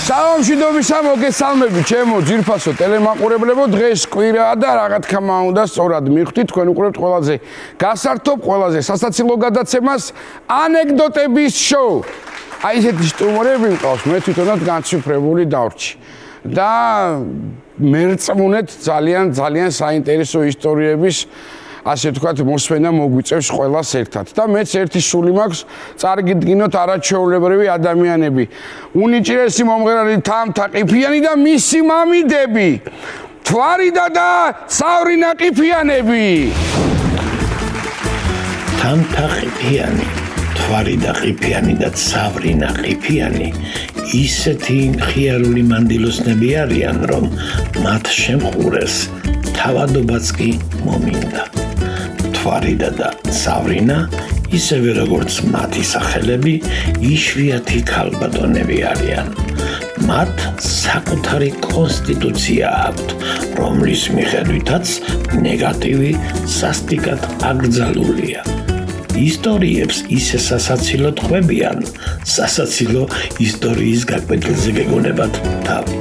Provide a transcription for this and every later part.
სამშვიდობისა მოგესალმებით ჩემო ძვირფასო ტელემაყურებლებო დღეს კვირაა და რა თქმა უნდა სწორად მივხვდით თქვენ უყურებთ ყველაზე გასართობ ყველაზე სასაცილო გადაცემას ანეკდოტების შოუ აი ესეთი სტუმრები მყავს მე თვითონაც განცვიფრებული დავრჩი და მერწმუნეთ ძალიან საინტერესო ისტორიების ასე თქვათ მოსვენა მოგვიწევს ყველას ერთად და მეც ერთი სული მაქვს წარგიდგინოთ არაჩვეულებრივი ადამიანები უნიჭრესი მომღერალი თამთა ყიფიანი და მისი მამიდები თვარიდა და წავრინა ყიფიანები თამთა ყიფიანი თვარიდა ყიფიანი და წავრინა ყიფიანი ისეთი ხიარული მანდილოსნები არიან რომ მათ შემხურეს თავადობაც კი მომინდა თვარიდა და წავრინა ისევე როგორც მათი სახელები იშვიათი ქალბატონები არიან მათ საკუთარი კონსტიტუცია აქვთ რომლის მიხედვითაც ნეგატივი სასტიკად აკრძალულია ისტორიებს ისე სასაცილო ყვებიან სასაცილო ისტორიის გაკვეთილზე გეგონებათ თავი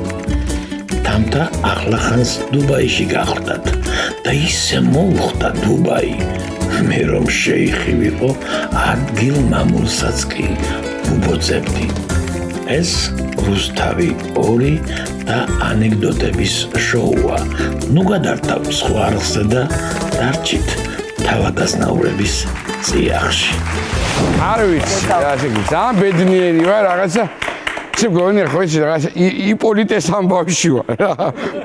თამთა ახლახანს დუბაიში გახლდათ და ისე მოუხდა დუბაი მე რომ შეიხი ვიყო ადგილ მამულსაც კი უბოძებდი ეს რუსთავი 2 და ანეკდოტების შოუა ნუ გადართავთ სხვა არხზე და დარჩით თავადაზნაურების წიაღში არ ვიცი ასე კი ძალიან ბედნიერი ვარ რაღაცა ციგონი ხო ის რაღაცა იპოლიტეს ამბავში ვარ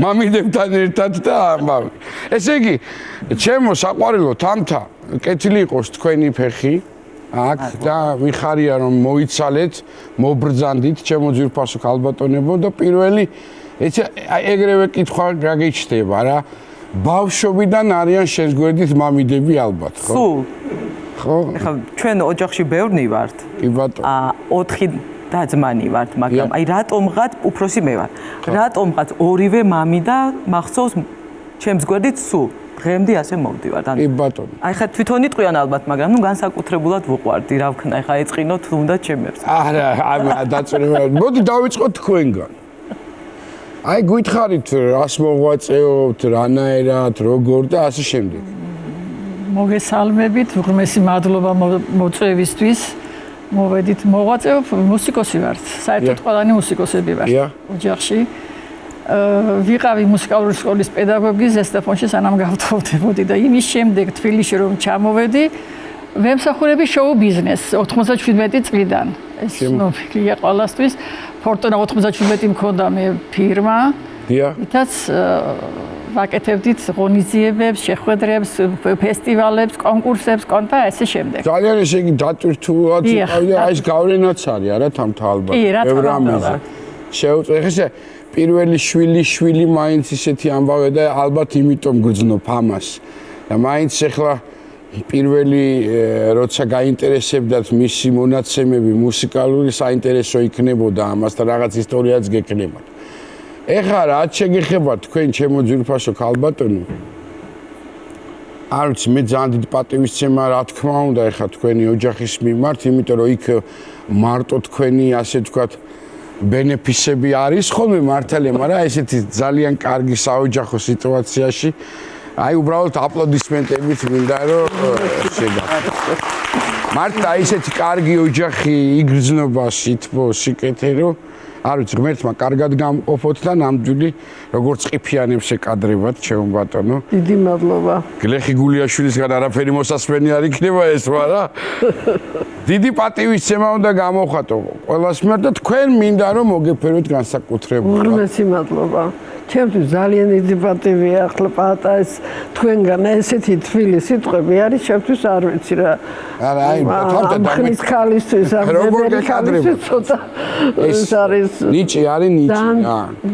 მამიდებთან ერთად და ამბავი ესე იგი ჩემო საყვარელო თამთა კეთილი იყოს თქვენი ფეხი აქ და ვიხარია რომ მოიცალეთ მობრძანდით ჩემო ძვირფასო ქალბატონებო და პირველი ეცე ეგრევე კითხვა გაგიჩნდება რა ბავშვობიდან არიან შენს გვერდით მამიდები ალბათ ხო ხო ეხლა ჩვენ ოჯახში ბევრნი ვართ კი ბატონო 4 დაძმანი ვართ მაგრამ აი რატომღაც უფროსი მე ვარ რატომღაც ორივე მამი და მახსოვს ჩემს გვერდით სულ დღემდე ასე მოვდივარ კი ბატონო აი ხა თვითონ იტყვიან ალბათ მაგრამ ნუ განსაკუთრებულად ვუყვარდი რა ვქნა ხა ეწყინოთ უნდა ჩემებს არა დაწვრილება მოდი დავიწყოთ თქვენგან აი გითხარით რას მოღვაწეობთ რანაირად როგორ და ასე შემდეგ მოგესალმებით უღრმესი მადლობა მოწვევისთვის მოვედით მოღვაწეობ მუსიკოსი ვართ საერთოდ ყველანი მუსიკოსები ვართ ოჯახში ვიყავი მუსიკალური სკოლის პედაგოგი ზესტაფონში სანამ გავთხოვდებოდი და იმის შემდეგ თბილისში რომ ჩამოვედი ვემსახურები შოუ ბიზნესს 97 წლიდან ეს ნოფილია ყველასთვის ფორტუნა 97 მქონდა მე ფირმა ითაც ვაკეთებდით ღონისძიებებს, შეხვედრებს, ფესტივალებს, კონკურსებს, და ესე შემდეგ. ძალიან ესე იგი დატვირთულად იყავი და ეს გავლენაც არის არა თამთა ალბათ. კი, რა თქმა უნდა. შეუწყვეტ ესე პირველი შვილი მაინც ისეთი ამბავე და ალბათ იმიტომ გრძნობ ამას. და მაინც ახლა პირველი როცა გაინტერესებდათ მისი მონაცემები მუსიკალური საინტერესო იქნებოდა ამასთან რაღაც ისტორიაც გეკნებათ. ეხლა რაც შეგეხებათ თქვენ ჩემო ძვირფასო ქალბატონო არ ვიცი მე ძალიან დიდი პატივისცემა რა თქმა უნდა ეხლა თქვენი ოჯახის მიმართ იმიტომ რომ იქ მარტო თქვენი ასე ვთქვათ ბენეფისები არის ხოლმე მართალია მაგრამ ესეთი ძალიან კარგი საოჯახო სიტუაციაში აი უბრალოდ აპლოდისმენტებით მინდა რომ შეგახსოვთ მარტო ესეთი კარგი ოჯახი იგრძნობა სითბო სიკეთე რომ არ ვიცი ღმერთმა კარგად გამყოფოთ და ნამდვილი როგორც ყიფიანებს ეკადრებათ ჩემო ბატონო დიდი მადლობა გლეხი გულიაშვილისგან არაფერი მოსასმენი არ იქნება ეს ვარა დიდი პატივისცემა უნდა გამოხატო ყველას მიმართ და თქვენ მინდა რომ მოგეფეროთ განსაკუთრებულად უღრმესი მადლობა ჩემთვის ძალიან დიდი პატივია ახლა პატას თქვენგან ესეთი თბილი სიტყვები არის ჩემთვის არ ვიცი რა არა აი თამთა დამის ქალისთვის როგორ ეკადრებათ ცოტა ეს არის ნიჭი არის ნიჭი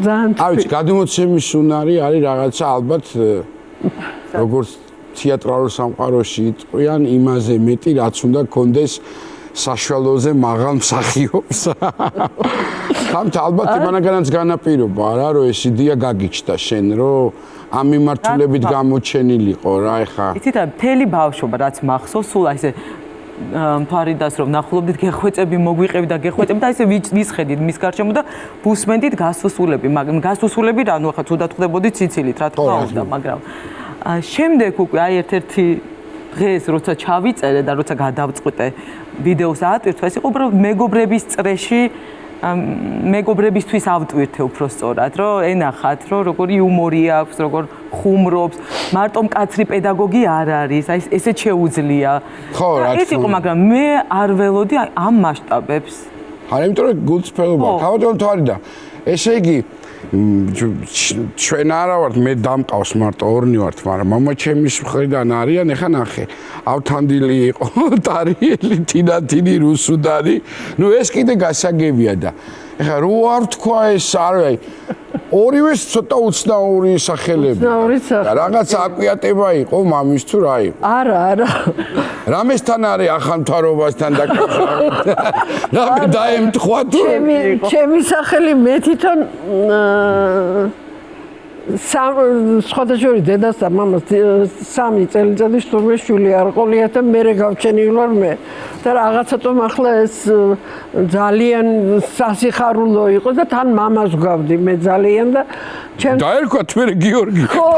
ძალიან არ ვიცი გადმოცემის უნარი არის რაღაცა ალბათ როგორც თეატრალურ სამყაროში იტყვიან იმაზე მეტი რაც უნდა გქონდეს საშუალოზე მაღალ მსახიობს. თამთა ალბათ იმანაგანაც განაპირობა რა რომ ეს იდეა გაგიჩნდა შენ რომ ამ მიმართულებით გამოჩენილიყო რა ეხა. იცით რა მთელი ბავშვობა რაც მახსოვს სულ აი ესე მთვარიდას რომ ნახულობდით გეხვეწები მოგვიყევი და გეხვეწები და ესე ვისხედით მის გარშემო და ბუსმენდით გასუსულები მაგრამ გასუსულები რანუ ახლა თუდად ხვდებოდით ციცილით რა თქმა უნდა მაგრამ შემდეგ უკვე აი ერთ-ერთი დღეს როცა ჩავიწერე და როცა გადავწყვიტე ვიდეოს აატვირთვა ეს იყო უბრალოდ მეგობრების წრეში მეგობრებისთვის ავტვირთე უფრო სწორად რომ ენახათ რომ როგორი იუმორი აქვს როგორ ხუმრობს მარტო მკაცრი პედაგოგი არ არის აი ესეც შეუძლია ხო რა ეს იყო მაგრამ მე არ ველოდი აი ამ მასშტაბებს არა იმიტომ რომ გულწრფელობა თავადონ თვარიდა ესე იგი ჩვენ არა ვართ მე დამყავს მარტო ორნი ვართ მაგრამ მამა ჩემის მხრიდან არიან ეხა ნახე ავთანდილი იყო ტარიელი თინათინი რუსუდარი ნუ ეს კიდე გასაგებია და ეხა რო არ თქვა ეს არა ორივეს ცოტა უცნაური სახელები და რაღაც აკვიატება იყო მამის თუ რა იყო არა რამესთან არის ახალმთვარობასთან დაკავშირებით რამე დაემთხვა თუ ჩემი სახელი მე თვითონ სხვადასხვა დედას და მამას 3 წელიწადის თურმე შვილი არ ყოლია და მე გავჩენილი ვარ მე და რაღაცატომ ახლა ეს ძალიან სასიხარულო იყო და თან მამას გავდი მე ძალიან და დაერქვათ მე გიორგი ხო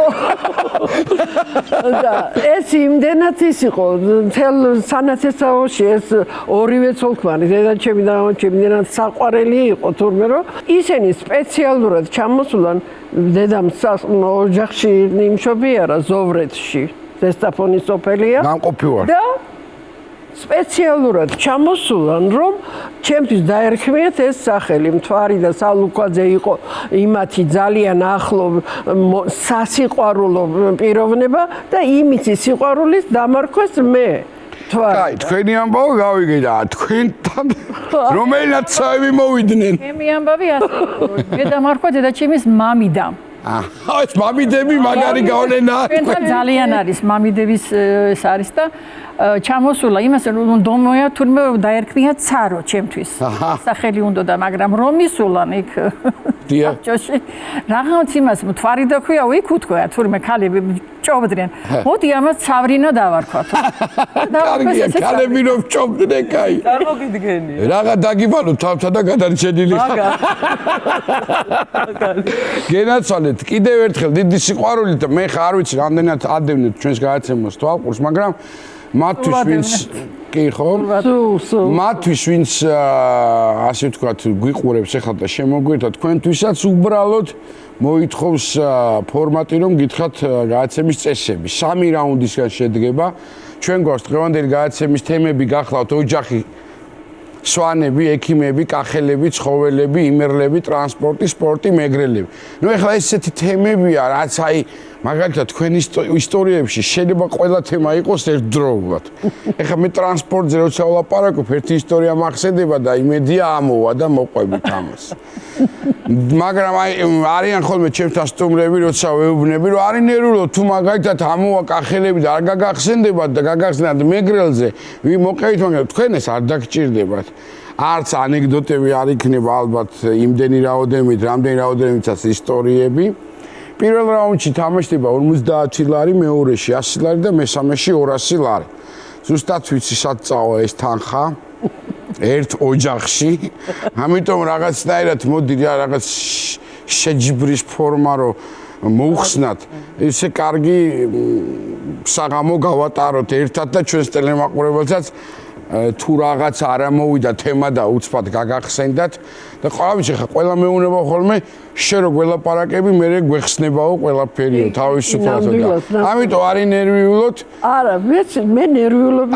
და ეს იმდენად ის იყო თელ სანაცესაოში ეს ორივე ცოლქმანი დედაჩემი და მამაჩემი იმდენად საყვარელი იყო თურმე რომ ისინი სპეციალურად ჩამოსულან დედამ ოჯახში იმშობიარა ზოვრეთში ზესტაფონის სოფელია გამყოფი ვარ და სპეციალურად ჩამოსულან რომ ჩემთვის დაერქმიათ ეს სახელი მთვარი და სალუკვაძე იყო იმათი ძალიან ახლო სასიყვარულო პიროვნება და იმისი სიყვარულის დამარხვეს მე კაი თქვენი ამბავი გავიგე და თქვენთან რომელიღაც საები მოვიდნენ ჩემი ამბავი ასე მე დამარხვა დედაჩემის მამიდამ ეს მამიდები მაგარი გავლენა თქვენთან ძალიან არის მამიდების ეს არის და ჩამოსულა იმას რომ დომოა თურმე დაერქმია цаრო ჩემთვის სახელი უნდა და მაგრამ რომ ისულან იქ ჯოში რაღაც იმას მთვარი და ქვია იქ უთქვა თურმე ქალები ჭობდნენ მოდი ამას ცავრინა დავარქვა კარგია ქალები რომ ჭობდნენ კაი წარმოგიდგენი რაღა დაგიბალო თავთა და გადარჩენილი გენაცვალეთ კიდევ ერთხელ დიდი სიყვარული და მე ხარ ვიცი რამდენად ადევნეთ ჩვენს გადაცემას თვალყურს მაგრამ მათთვის ვინც კი ხო მათთვის ვინც ასე ვთქვათ გვიყურებს ახლა და შემოგვირთა თქვენთვისაც უბრალოდ მოითხოვს ფორმატი რომ გითხრათ გადაცემის წესები 3 რაუნდისგან შედგება ჩვენ გვაქვს დღევანდელი გადაცემის თემები გახლავთ ოჯახი სვანები, ექიმები, კახელები, ცხოველები, იმერლები, ტრანსპორტი, სპორტი, მეგრელები. ნუ ეხლა ესეთი თემებია, რაც აი მაგალითად თქვენ ისტორიებში შეიძლება ყველა თემა იყოს ერთდროულად. ეხლა მე ტრანსპორტზე როცა ვლაპარაკობ, ერთი ისტორია მახსენდება და იმედია ამოვა და მოყვებით ამას. მაგრამ აი არიან ხოლმე ჩემთან სტუმრები, როცა ვეუბნები, რომ არის ნერვულო თუ მაგალითად ამოვა კახელები და არ გაგახსენდებათ და გაგახსენათ მეგრელზე, მოყევით, მაგრამ თქვენ ეს არ დაგჭირდებათ. არც ანეკდოტები არ იქნება ალბათ იმდენი რაოდენობით, რამდენი რაოდენობითაც ისტორიები. პირველ რაუნდში თამაშდება 50 ლარი, მეორეში 100 ლარი და მესამეში 200 ლარი. ზუსტად ვიცი სად წავა ეს თანხა ერთ ოჯახში. ამიტომ რაღაცნაირად მოდი რაღაც შეჯიბრის ფორმა რო მოუხსნათ. ესე კარგი საღამო გავატაროთ ერთად და ჩვენს ტელემაყურებელსაც თუ რაღაც არ ამოვიდა თემა და უცბად გაგახსენდათ და ყოველთვის ხა ყველა მეუნება ხოლმე შენ რო გველაპარაკები მე გვეხსნებაო ყველაფერიო თავისუფლად და ამიტომ არის ნერვიულოთ არა მე ნერვიულობ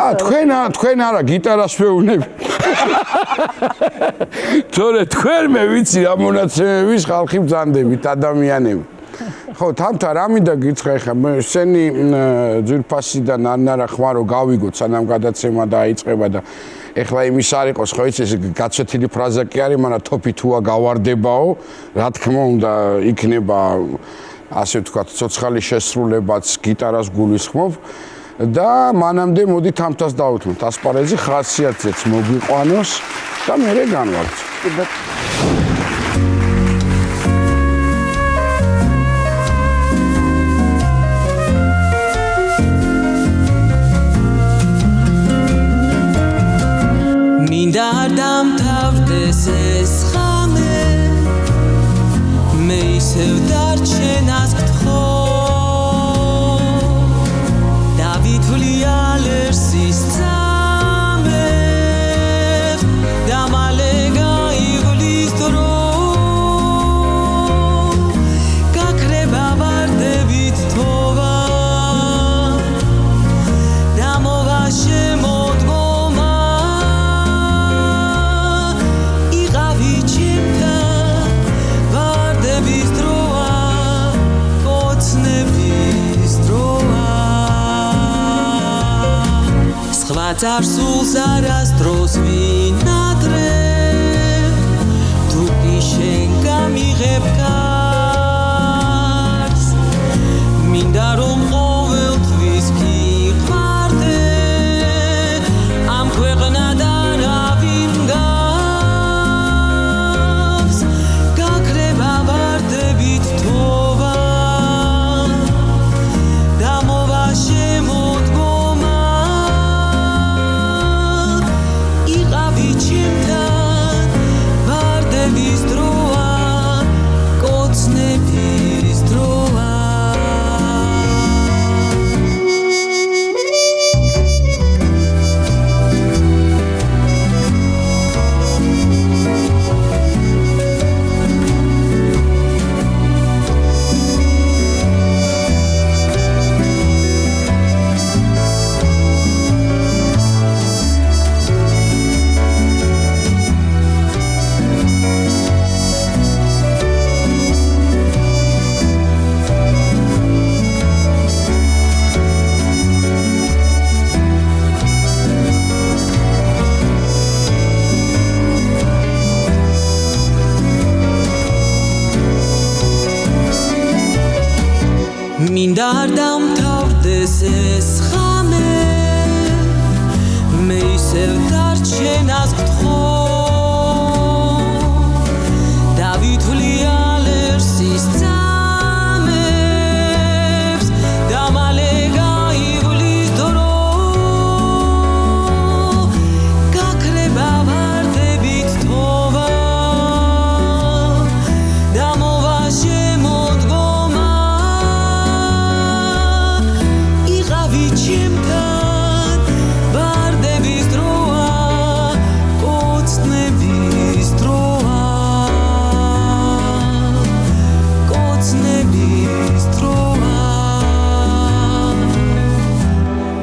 თქვენ არა გიტარას ვეუნები თორე თქვენ მე ვიცი რა მონაცემების ხალხი ბრძანდებით ადამიანები ხო თამთა რა მინდა გითხრა ხა მე შენი ძვირფასიდან ანარა ხმარო გავიგოთ სანამ გადაცემა დაიწყება და ეხლა იმის არ იყოს ხო იცი ეს გაცვეთილი ფრაზა კი არის მაგრამ თოფი თუა გავარდებაო რა თქმა უნდა იქნება ასე ვთქვათ ცოცხალი შესრულებაც გიტარას გულისხმობ და მანამდე მოდი თამთას დავუთმოთ ასპარეზი ხასიათზეც მოგვიყვანოს და მერე განვართ მინდა არ დამთავრდეს ეს ღამე მე ისევ დარჩენას გთხოვ დავითვლი ალერსის წამებს და მალე გაივლის დრო გაქრება ვარდებით თოვა და მოვა შემოდგომა იყავი ჩემთან ვარდების დროა კოცნების დროა სხვა წარსულს არასდროს ვინადრე თუ კი შენ გამიღებ კარს მინდა რომ ყოველთვის გიყვარდე ამ ქვეყნად არავინ გავს გაქრება ვარდებით თოვა და მოვა შემოდგომა იყავი ჩემთან ვარდების დროა კოცნების დროა მინდა არ დამთავრდეს ეს ღამე მე ისევ დარჩენას გთხოვ დავითვლი ალერსის წამებს და მალე გაივლის დრო გაქრება ვარდებით თოვა და მოვა შემოდგომა იყავი ჩემთან ვარდების დროა კოცნების დროა კოცნების დროა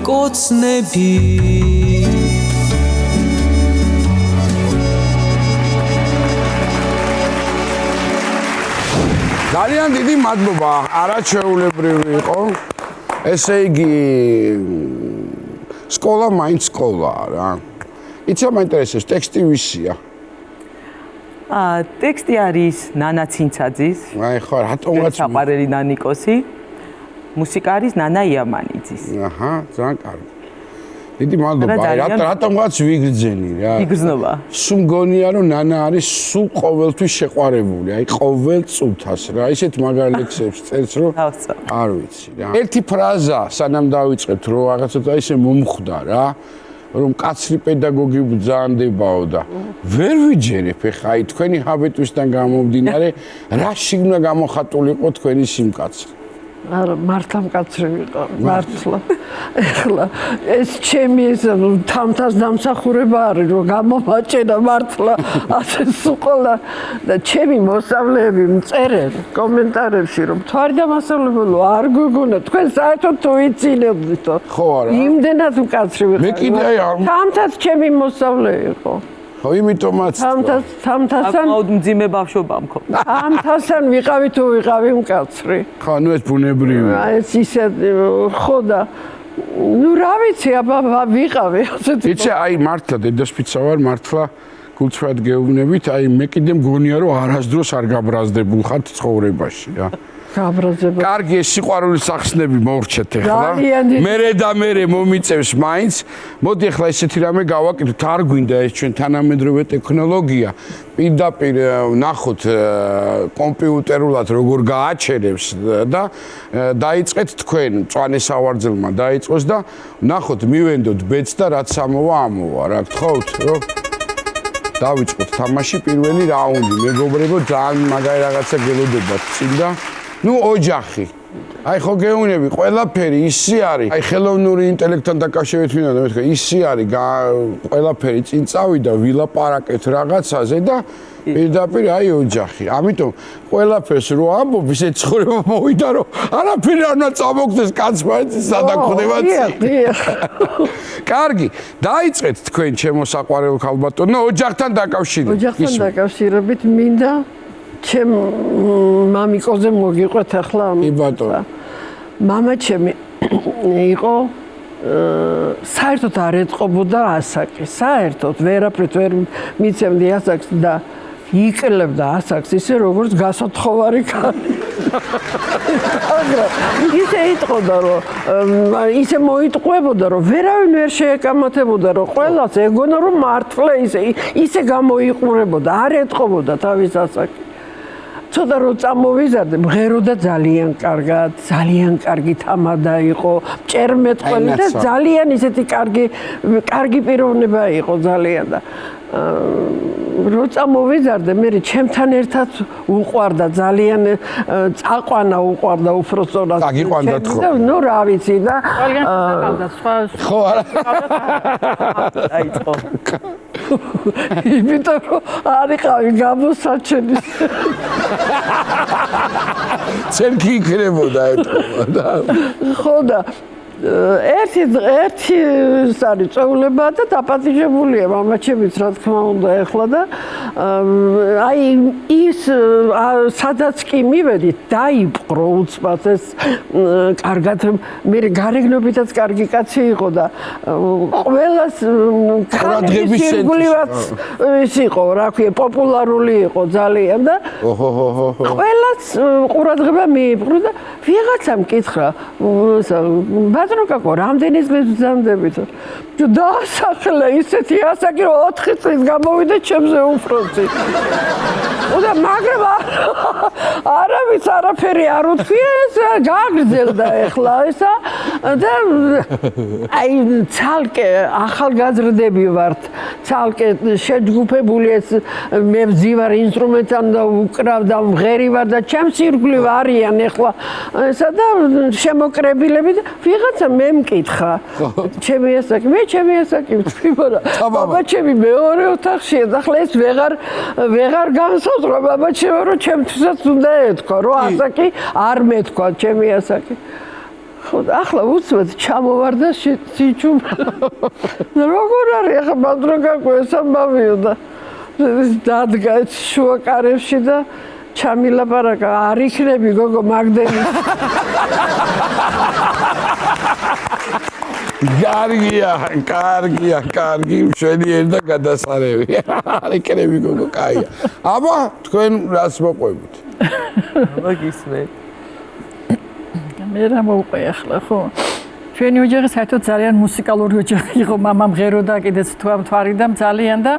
კოცნების ძალიან დიდი მადლობა, არაჩვეულებრივი იყო. ესე იგი სკოლა მაინც სკოლაა რა. იცი რა მაინტერესებს, ტექსტი ვისია? ტექსტი არის ნანა ცინცაძის. აი ხო, რატომაც საყვარელი ნანიკოსი. მუსიკა არის ნანა იამანიძის. აჰა, ძალიან კარგი. დიდი მადლობა. რატომაც ვიგრძენი რა. იგრძნობა. სულ მგონია რომ ნანა არის სულ ყოველთვის შეყვარებული. აი ყოველ წუთას რა. ისეთ მაგარ ლექსებს წერს რომ არ ვიცი რა. ერთი ფრაზა სანამ დავიწყებთ რომ რაღაცა ისე მომხვდა რა. რომ კაცრი პედაგოგი ბრძანდებაო და ვერ ვიჯერებ ეხა აი თქვენი ჰაბიტუსთან გამომდინარე რა შიგნა გამოხატულიყო თქვენი სიმკაცრე არა მართლა მკაცრი ვიყო მართლა ეხლა ეს ჩემი ეს თამთას დამსახურება არის რომ გამომაჭედა მართლა ასე სულ და ჩემი მოსწავლეები მწერენ კომენტარებში რომ თვარი დამასწავლებელო არ გოგონა თქვენ საერთოდ თუ იცინებდითო ხო არა იმდენად მკაცრი ვიყო მე კიდე აი თამთას ჩემი მოსწავლე იყო ხო იმიტომაც თამთასთან მძიმე ბავშვობა მქონდა თამთასთან ვიყავი თუ ვიყავი მკაცრი ხო ნუ ეს ბუნებრივია ეს ისე ხო და ნუ რა ვიცი აბა ვიყავი ასეთი იცი აი მართლა დედასპიცა ვარ მართლა გულწრფად გეუბნებით აი მე კიდე მგონია რომ არასდროს არ გაბრაზდებულ ხართ ცხოვრებაში რა გაბრაზება. კარგი ეს სიყვარულის სახსნები მოვრჩეთ ახლა. მერე მომიწევს მაინც. მოდი ახლა ესეთი რამე გავაკეთოთ. არ გვინდა ეს ჩვენ თანამედროვე ტექნოლოგია. პირდაპირ ნახოთ კომპიუტერულად როგორ გააჩერებს და დაიწყეთ თქვენ მწვანე სავარძელმა დაიწყოს და ნახოთ მივენდოთ ბედს და რაც ამოვა რა გთხოვთ რომ დავიწყოთ თამაში პირველი რაუნდი. მეგობრებო, ძალიან მაგარი რაღაცა გელოდებათ წინ და ნუ ოჯახი. აი ხო გეუნები, ყველაფერი ისი არის. აი ხელოვნური ინტელექტთან დაკავშირებით მინდა მეთქვა, ისი არის, ყველაფერი წინ წავიდა, ვილაპარაკეთ რაღაცაზე და პირდაპირ აი ოჯახი. ამიტომ ყველაფერს რო ამბობ, ისე ცხოვრება მოვიდა, რომ არაფერი არ უნდა წამოგდეს კაცმა სადაგხვდება წინ. კარგი, დაიწყეთ თქვენ ჩემო საყვარელ ქალბატონო, ოჯახთან დაკავშირებით. ოჯახთან დაკავშირებით მინდა ჩემ მამიკოზე მოგიყვეთ ახლა. კი ბატონო. მამა ჩემი იყო საერთოდ არ ეთყობოდა ასაკი. საერთოდ ვერაფრით ვერ მიცემდი ასაკს და იყლებდა ასაკს ისე როგორც გასათხოვარი ქალი. ისე იტყოდა რომ ისე მოიტყვებოდა რომ ვერავინ ვერ შეეკამათებოდა რომ ყველას ეგონა რომ მართლა ისე გამოიყურებოდა არ ეთყობოდა თავის ასაკი. ცოტა რო წამოვიზარდე, მღეროდა ძალიან კარგად, ძალიან კარგი თამადა იყო, მჭერმეტყველი და ძალიან ისეთი კარგი პიროვნება იყო ძალიან და რო წამოვიზარდე, მე ჩემთან ერთად უყვარდა ძალიან წაყვანა უყვარდა უფრო სწორად. დაგიყვანდათ ხო? ნუ რა ვიცი და ყველგან წაყავდა სხვა ხო არა. დაიწყო. იმიტომ რომ არიყავი გამოსაჩენი. ცენ კი იქნებოდა ეტყობა. ხო და ერთი არის წეულება და დაპატიჟებულია მამაჩემიც რა თქმა უნდა ეხლა და აი ის სადაც კი მივედით დაიპყრო უცბად ეს კარგად მე გარეგნობითაც კარგი კაცი იყო და ყველას ყურადღების სირგულივაც ის იყო რა ქვია პოპულარული იყო ძალიან და ყველას ყურადღება მიიპყრო და ვიღაცამ კითხრა ბატონო კაკო, რამდენი წლის გძამდებით? დაასახლა ისეთი ასაკი, რომ 4 წლის გამოვიდა ჩემზე უფროსი. და მაგრამ არავის არაფერი არ უთქვია, ეს გაგრძელდა ეხლა ესა და აი ცალკე ახალგაზრდები ვართ, ცალკე შეჯგუფებული ეს მე ვზივარ ინსტრუმენტთან და უკრავ და მღერი ვარ და ჩემს ირგვლივ არიან ეხლა ესა და შემოკრებილები და ვიღაცა მე მკითხა ჩემი ასაკი მე ჩემი ასაკი ვთქვი მაგრამ ბაბა ჩემი მეორე ოთახშია და ახლა ეს ვეღარ განსაზღვრა ბაბა ჩემო რომ ჩემთვისაც უნდა ეთქვა რომ ასაკი არ მეთქვა ჩემი ასაკი ხო ახლა უცბად ჩამოვარ და სიჩუმ როგორ არის ახლა ბატონო კაკო ეს ამბავიო და დადგა შუა კარებში და ჩამილაპარაკა არ იქნები გოგო მაგდენი კარგი, მშვენიერი და გადასარევი. არ იქნები გოგო, კაია. აბა, თქვენ რას მოყვებით? მოგისმენთ. მე რა მოვყვე ახლა, ხო? ჩვენი ოჯახი საერთოდ ძალიან მუსიკალური ოჯახი იყო, მამა მღეროდა კიდეც თვარიდა ძალიან და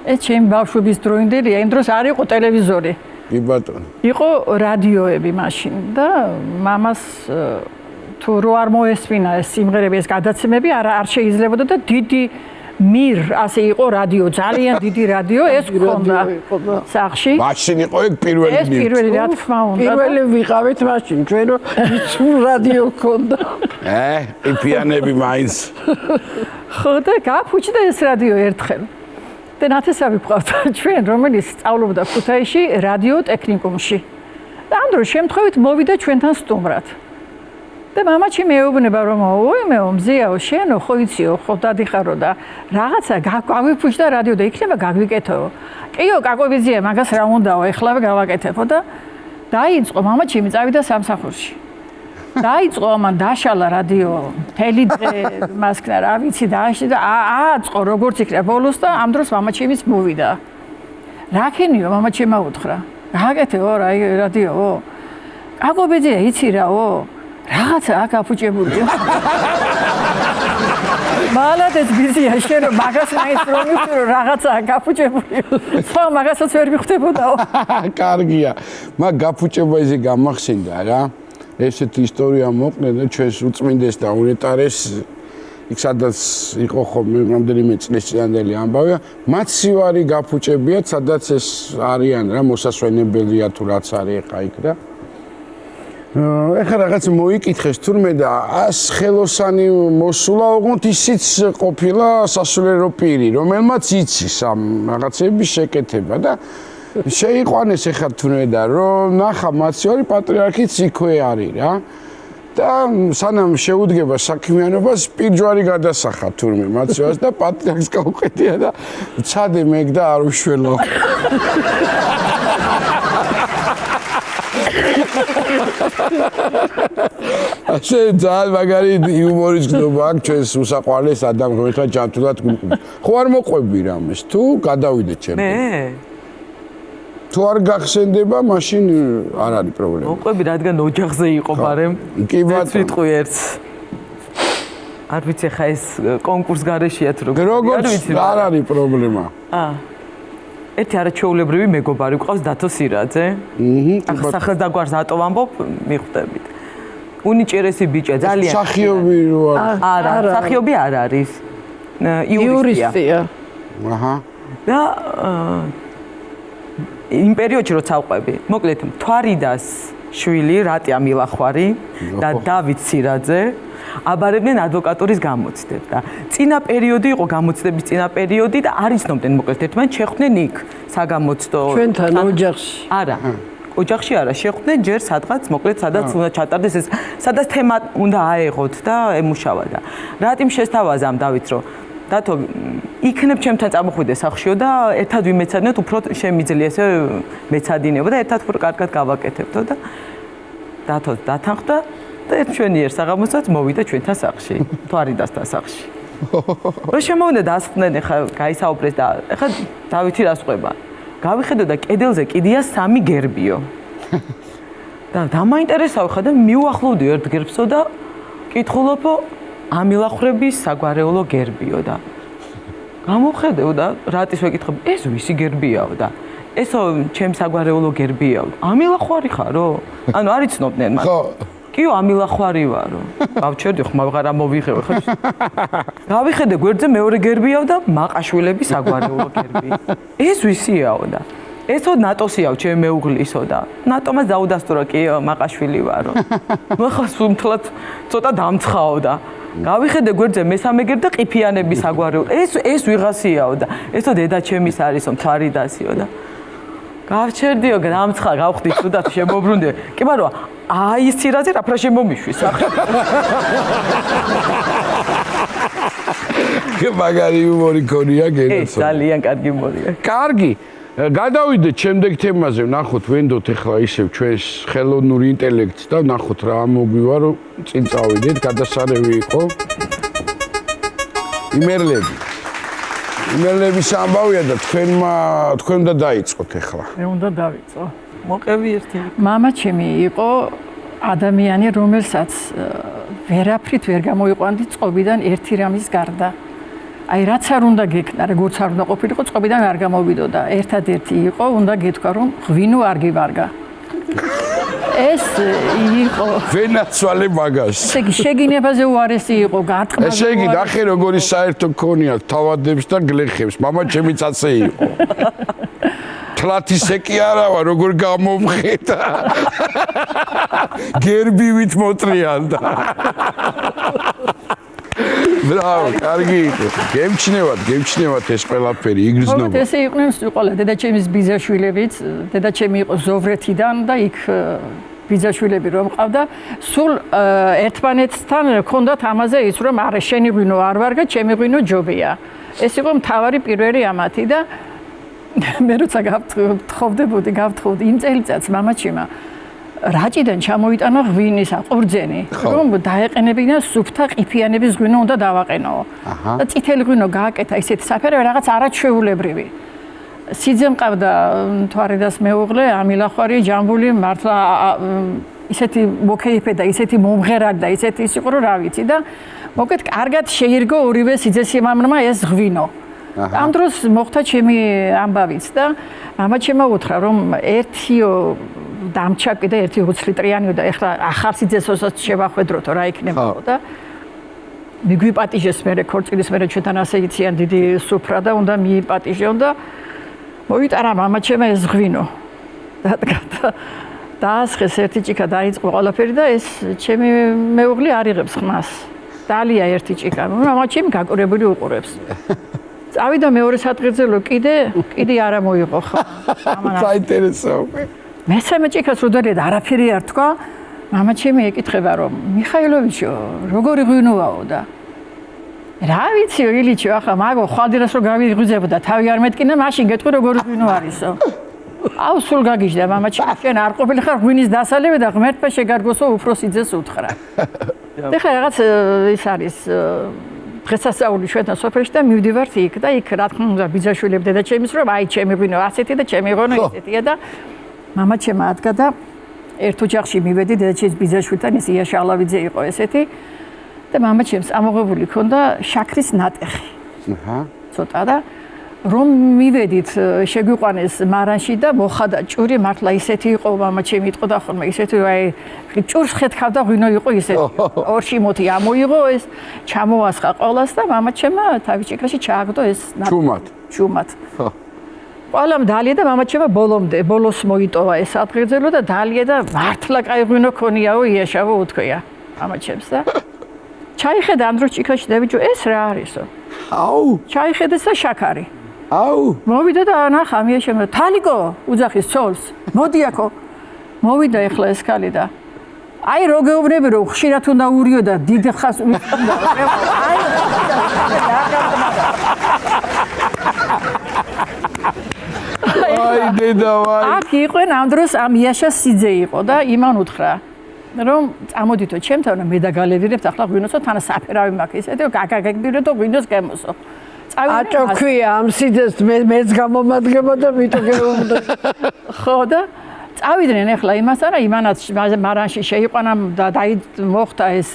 ეს ჩემი ბავშვობის დროინდელია, იმ დროს არ იყო ტელევიზორი. კი ბატონო. იყო რადიოები მაშინ და მამას თუ რო არ მოესმინა ეს სიმღერები, ეს გადაცემები არ შეიძლებოდა და დიდი მირ ასე იყო რადიო, ძალიან დიდი რადიო ეს ქონდა სახში. მაშინ იყო ეგ პირველი მირ. ეს პირველი რა თქმა უნდა. პირველი ვიყავით მაშინ, ჩვენ რო რადიო ქონდა. იფიანები მაინც. ხო და გაფუჭდა ეს რადიო ერთხელ. და ნათესავი ვყავთ ჩვენ, რომელიც სწავლობდა ქუთაისში რადიო ტექნიკუმში. და ამ დროს შემთხვევით მოვიდა ჩვენთან სტუმრად. და მამაჩი მეუბნება რომ ой მეო მზიაო შენო ხო იციო ხო დადიხარო და რაღაცა გაგვიფუჭდა რადიო და იქნება გაგვიკეთო. კიო კაკობიძია მაგას რა უნდაო ეხლავე გავაკეთებო და დაიწყო მამაჩი წავიდა სამსახურში. დაიწყო ამან დაშალა რადიო მთელი დღე მასკნა რა ვიცი და ააწყო როგორც იქნება ბოლოს და ამ დროს მამაჩიმიც მოვიდა. რა ქენიო მამაჩიმა უთხრა. გააკეთეო რა რადიო. კაკობიძია იცი რაო რაღაცა აქ აფუჭებულია. მალადეც ბიზია შენ რომ მაგას მაინც რომ მივხვდი რომ რაღაცა აქ აფუჭებულია. სხვა მაგასაც ვერ მივხვდებოდაო. კარგია. მაგ გაფუჭება ისე გამახსენდა რა. ესეთი ისტორია მოყნე და ჩვენს უწმინდეს და უნეტარეს იქ სადაც იყო ხოლმე რამდენიმე წლის წინანდელი ამბავია, მათ სივარი გაფუჭებიათ, სადაც ეს არიან რა მოსასვენებელია თუ რაც არის ხა იქ და ეხლა რაღაც მოიკითხეს თურმე და ას ხელოსანი მოსულა, ოღონდ ისიც ყოფილა სასულიერო პირი, რომელმაც იცის ამ რაღაცების შეკეთება და შეიყვანეს ეხლა თურმე და რომ ნახა მაცივარი პატრიარქიც იქვე არის რა. და სანამ შეუდგება საქმიანობას პირჯვარი გადასახა თურმე მაცივარს და პატრიარქს გაუყედია და ცადე მეგ და არ უშველო. ასე ძალიან მაგარი იუმორის გზნობა აქვს ჩვენს უსაყვარლეს ადამიანს, რომელსაც ჯანმრთელად ხო არ მოყვები რამეს თუ გადავიდე ჩემი. მე თუ არ გახსენდება, მაშინ არ არის პრობლემა. მოყვები, რადგან ოჯახზე იყო ბარემ. კი ბატონო. ვიტყვი ერთს. არ ვიცი ხა ეს კონკურს გარეშეა თუ როგორ არ არის პრობლემა. ერთი არაჩვეულებრივი მეგობარი გვყავს დათო სირაძე. ახლა სახელს დაგვარს ატო ვამბობ, მიხვდებით. უნიჭერესი ბიჭია, ძალიან. სახიობი რო არის. არა, სახიობი არ არის. იურისტია. აჰა. და იმ პერიოდში როცა ვყვები, მოკლედ მთვარიდას შვილი რატია მილახვარი და დავით სირაძე აბარებდნენ ადვოკატურის გამოცდებს და წინა პერიოდი იყო გამოცდების წინა პერიოდი და არ იცნობდნენ მოკლედ ერთმანეთს შეხვდნენ იქ საგამოცდო ჩვენთან ოჯახში. არა ოჯახში არა შეხვდნენ ჯერ სადღაც მოკლედ სადაც უნდა ჩატარდეს ეს სადაც თემა უნდა აეღოთ და ემუშავა და რატომ შესთავაზა ამ დავით რომ დათო იქნებ ჩემთან წამოხვიდე სახლშიო და ერთად ვიმეცადინოთ უფრო შემიძლია ესე მეცადინეობა და ერთად უფრო კარგად გავაკეთებთო და დათო დათანხმდა და ერთ მშვენიერ საღამოსაც მოვიდა ჩვენთან სახლში მთვარიდასთან სახლში რო შემოვიდა დასხდნენ ეხა გაისაუბრეს და ეხა დავითი რას ყვება გავიხედო და კედელზე კიდია 3 გერბიო და დამაინტერესავ ხა და მიუახლოვდი ერთ გერბსო და კითხულობო ამილახრების საგვარეულო გერბიო და გამოვხედეო და რატის ვეკითხებ ეს ვისი გერბიაო და ესო ჩემ საგვარეულო გერბიაო ამილახვარი ხარო ანუ არ იცნობდნენ მათ ხო კიო ამილახვარი ვარო გავჩერდი ხომ აღარ ამოვიღებ ხო გავიხედე გვერდზე მეორე გერბიაო და მაყაშვილების საგვარეულო გერბი ეს ვისიაო და ესო ნატოსიაო ჩემ მეუღლისო და ნატომას დაუდასტურა კი მაყაშვილი ვარო მოხა სუმთლად ცოტა დამცხაო და გავიხედე გვერდზე მესამე გერბ და ყიფიანების საგვარეულო ეს ვიღასიაო და ესო დედა ჩემის არისო მთვარიდასიო და გავჩერდიო გამცხა გავხდი თუდად შემოbrunდე კი ბარო აი ის სირაძე რა ფრა შემომიშვის ახლა კი მაგარი იუმორი ქონია გენაცო ეს ძალიან კარგი იუმორია კარგი გადავიდეთ შემდეგ თემაზე ვნახოთ ვენდოთ ახლა ისევ ჩვენს ხელოვნურ ინტელექტს და ვნახოთ რა მოგვივა რომ წინ წავიდეთ გადასარევი იყო იმერლების ამბავია და თქვენ უნდა დაიწყოთ ახლა მე უნდა დავიწყო მოყევი ერთი მამა ჩემი იყო ადამიანი რომელსაც ვერაფრით ვერ გამოიყვანდი წყობიდან ერთი რამის გარდა აი რაც არ უნდა გეკნა, როგორც არ უნდა ყოფილიყო, წყობიდან არ გამოვიდოდა. ერთადერთი იყო, უნდა გეთქვა, რომ ღვინო არ გივარგა. ეს იყო ვენაცვალე მაგას. ესე იგი, შეგინებაზე უარესი იყო, გარტყმაზე. ესე იგი, ნახე როგორი საერთო ქონია თავადებს და გლეხებს. მამა ჩემიც ასე იყო. თლათი სეკი არავა, როგორ გამომხედა. გერბივით მოტრიალდა. ბრავო, კარგი იყო. გემჩნევათ ეს ყველაფერი იგრძნობა. ესე იყვნენ ყველა დედაჩემის ბიძაშვილებიც, დედაჩემი იყო ზოვრეთიდან და იქ ბიძაშვილები რომ ყავდა, სულ ერთმანეთთან ჰქონდათ ამაზე ის რომ არა შენი ღვინო არ ვარგა, ჩემი ღვინო ჯობია. ეს იყო მთავარი პირველი ამათი და მე როცა გავთხოვდებოდი იმ წელიწადს მამაჩიმა რაჭიდან ჩამოიტანა ღვინის აყურძენი, რომ დაეყენებინა სუფთა ყიფიანების ღვინო უნდა დავაყენო. და წითელი ღვინო გააკეთა ისეთი საფერავი რაღაც არაჩვეულებრივი. სიძე მყავდა მთვარიდას მეუღლე, ამილახვარი, ჯამბული, მართლა ისეთი მოკეიფე და ისეთი მომღერალი და ისეთი ის იყო, რომ რა ვიცი და მოკლედ კარგად შეირგო ორივე სიძესიმამრმა ეს ღვინო. ამ დროს მოხდა ჩემი ამბავიც და მამა შემოუთხრა, რომ ერთიო დამჩაკი და 1 20 ლიტრიანიო და ეხლა ახალ სიძესოსაც შევახვედროთო რა იქნებოდა და მიგვიპატიჟეს მე ქორწილის მერე ჩვენთან ასე იციან დიდი სუფრა და უნდა მიიპატიჟონ და მოვიტარა მამაჩემ ეს ღვინო. დაასხეს ერთი ჭიქა დაიწყო ყველაფერი და ეს ჩემი მეუღლე არ იღებს ხმას. დალია ერთი ჭიქა. მამაჩემ გაკურებული უყურებს. წავიდა მეორე სადღერძელო კიდე არა მოიღო ხმა. საინტერესო. მესამე ჭიქას რო დალია არაფერი არ თქვა. მამაჩემი ეკითხება რომ მიხაილოვიჩო როგორი ღვინოაო და რა ვიცი ილიჩო ახლა მაგო ხვალდირას რო გავიღვიძებოდა თავი არ მეტკინა მაშინ გეტყვი როგორი ღვინო არისო აუ სულ გაგიჟდა მამაჩემი შენ არ ყოფილი ხარ ღვინის დასალევი და ღმერთმა შეგარგოსო უფროსიძეს უთხრა ეხლა რაღაც ის არის დღესასწაული ჩვენთან სოფელში და მივდივართ იქ და იქ რა თქმა უნდა ბიძაშვილები დედაჩემის რომ აი ჩემი ღვინო ასეთი და ჩემი ღვინო ისეთია და მამაჩემ ადგა და ერთ ოჯახში მივედი დედაჩემის ბიძაშვილთან ის ია შალავიძე იყო ესეთი და მამაჩემს ამოღებული ქონდა შაქრის ნატეხი. აჰა. ცოტა და რომ მივედით შეგვიყვანეს მარანში და მოხადა ჭური მართლა ისეთი იყო მამაჩემი იტყოდა ხოლმე ისეთი აი ჭურს ხეთქავდა ღვინო იყო ისეთი. ორში მოთი ამოიღო ეს ჩამოასხა ყოველას და მამაჩემა თავის ჭიქრაში ჩააგდო ეს ჩუმად. ჩუმად. ხო. ყველამ დალია და მამაჩემა ბოლოს მოიტოვა ეს ადგილზელო და დალია და მართლა კაი ღვინო ქონიაო იაშავო უთქვია მამაჩემს და ჩაიხედა ამ დროს ჭიქაში და ბიჭო ეს რა არისო? აუ. ჩაიხედეს და შაქარი. აუ. მოვიდა და ნახა მიაშემა თალიკო უძახის ცოლს. მოდი აქო. მოვიდა ეხლა ეს ქალი და აი რო გეუბნები რომ ხშირად უნდა ურიო და დიდ ხას უნდა. აი აი დედა ვაი. აქ იყვენ ამ დროს ამ იაშას სიძე იყო და იმან უთხრა რომ წამოდითო ჩემთან მე დაგალევირებთ ახლა ღვინოსო თან საფერავი მაქვს ისეთი გაგაგებირეთო ღვინოს გემოსო აჭოქვია ამ სიძეს მეც გამომადგება და ვიტო გეუბნო ხო და წავიდნენ ახლა იმასთან რა იმანაც მარანში შეიყვანა და მოხდა ეს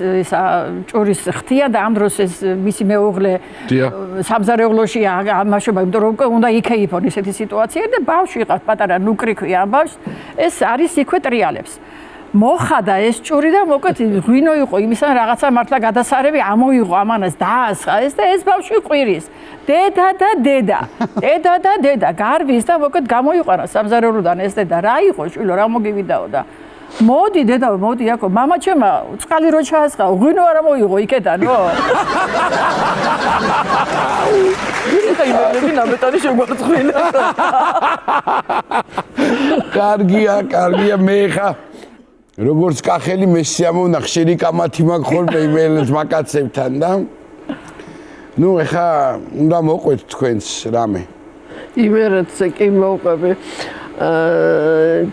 ჭურის ხთია და ამ დროს ეს მისი მეუღლე სამზარეულოში ამაშობა იმიტომ რომ უნდა იქეიფონ ესეთი სიტუაცია და ბავშვი იყავს პატარა ნუკრი ქვია ამ ბავშვს ეს არის იქვე ტრიალებს მოხადა ეს ჭური და მოკეთ ღვინო იყო იმისა რაღაცა მართლა გადასარევი ამოიღო ამანას დაასხა ეს და ეს ბავშვი ყვირის დედა გარბის და მოკეთ გამოიყვანა სამზარეულოდან ეს დედა რა იყო შვილო რა მოგივიდაო და მოდი დედა მოდი აქო მამაჩემა წყალი რო ჩაასხა ღვინო არ მოიღო იქეთანო ეხა იმები ნაბეტარი შეგვაწყვინა კარგია მე ხა როგორც კახელი მესიამოვნა ხშირი კამათი მაქვს ხოლმე იმელს მაკაცებთან და ნუ ეხა უნდა მოყვეთ თქვენს რამე იმერეთს კი მოვყვები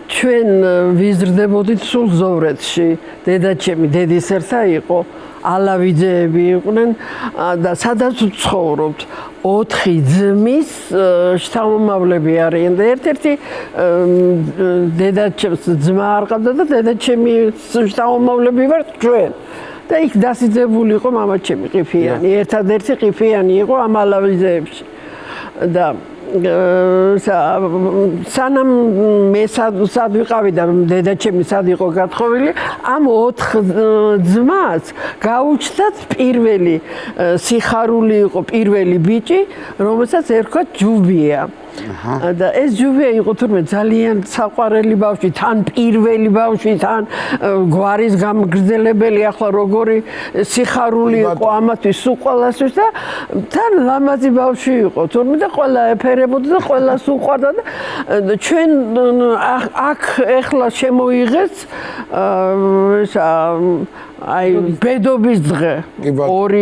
ჩვენ ვიზრდებოდით სულ ზოვრეთში დედაჩემი დედის ერთა იყო ალავიძეები იყვნენ და სადაც ვცხოვრობთ 4 ძმის შთამომავლები არიან და ერთ-ერთი დედაჩემს ძმა არ ყავდა და დედაჩემი შთამომავლები ვართ ჩვენ და იქ დასიძებული იყო მამაჩემი ყიფიანი ერთადერთი ყიფიანი იყო ამ ალავიძეებში და სანამ მე სად ვიყავი და დედაჩემი სად იყო გათხოვილი ამ 4 ძმას გაუჩნდათ პირველი სიხარული იყო პირველი ბიჭი რომელსაც ერქვა ჯუბია და ეს ჯუბია იყო თურმე ძალიან საყვარელი ბავშვი თან პირველი ბავშვი თან გვარის გამგრძელებელი ახლა როგორი სიხარული იყო ამათვის სულ ყველასთვის და თან ლამაზი ბავშვი იყო თურმე და ყველა ეფერებოდა და ყველას უყვარდა და ჩვენ აქ ეხლა შემოიღეს აი ბედობის დღე 2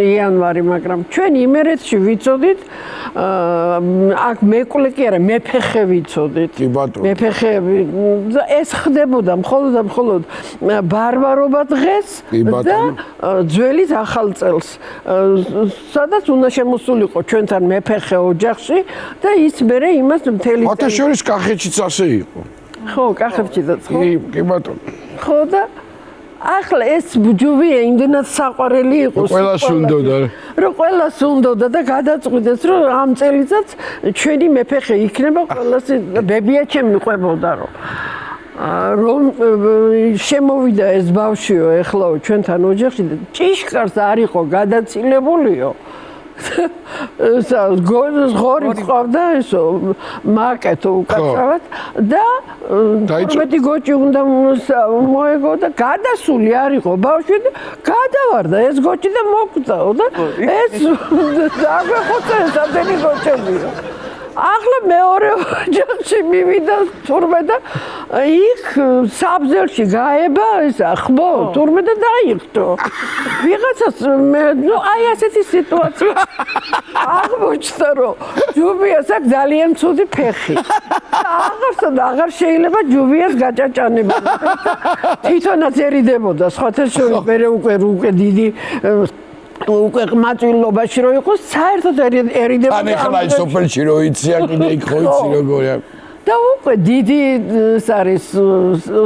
იანვარი მაგრამ ჩვენ იმერეთში ვიცოდით აქ მეკვლე კი არა მეფეხე ვიცოდით კი ბატონო მეფეხები ეს ხდებოდა მხოლოდ ბარბარობა დღეს და ძველის ახალ წელს სადაც უნდა შემოსულიყო ჩვენთან მეფეხე ოჯახში და ის მერე იმას მთელი ათაშორის კახეთშიც ასე იყო ხო კახეთშიც ხო კი ბატონო ხო და ახლა ეს ჯუბია იმდენად საყვარელი იყო ყველას უნდოდა რომ ყველას უნდოდა და გადაწყვიტეს რომ ამ წელიწადს ჩვენი მეფეხე იქნება ყველას ბებია ჩემი ყვებოდა რომ რომ შემოვიდა ეს ბავშვიო ეხლაო ჩვენთან ოჯახში და ჭიშკარს არ იყო გადაცილებულიო ღორი ყავდა ესო მაკეთო უკაცრავად და 12 გოჭი უნდა მოეგო და გადასული არ იყო ბავშვი და გადავარდა ეს გოჭი და მოკვდაო და ეს დაგვეხოცა ეს ამდენი გოჭებია ახლა მეორე ოჯახში მივიდა თურმე და იქ საბზელში გაება ესა ხმო თურმე და დაიხტო ვიღაცას ნუ აი ასეთი სიტუაცია აღმოჩნდა რომ ჯუბიას აქვს ძალიან ცუდი ფეხი აღარ შეიძლება ჯუბიას გაჭაჭანება თვითონაცერიდებოდა სხვათა შორის მე უკვე დიდი უკვე მაწილობაში რო იყოს საერთოდერიდება ან ეხლა ის სოფელში რო იცია კიდე იქ ხო იცი როგორია და უკვე დიდი არის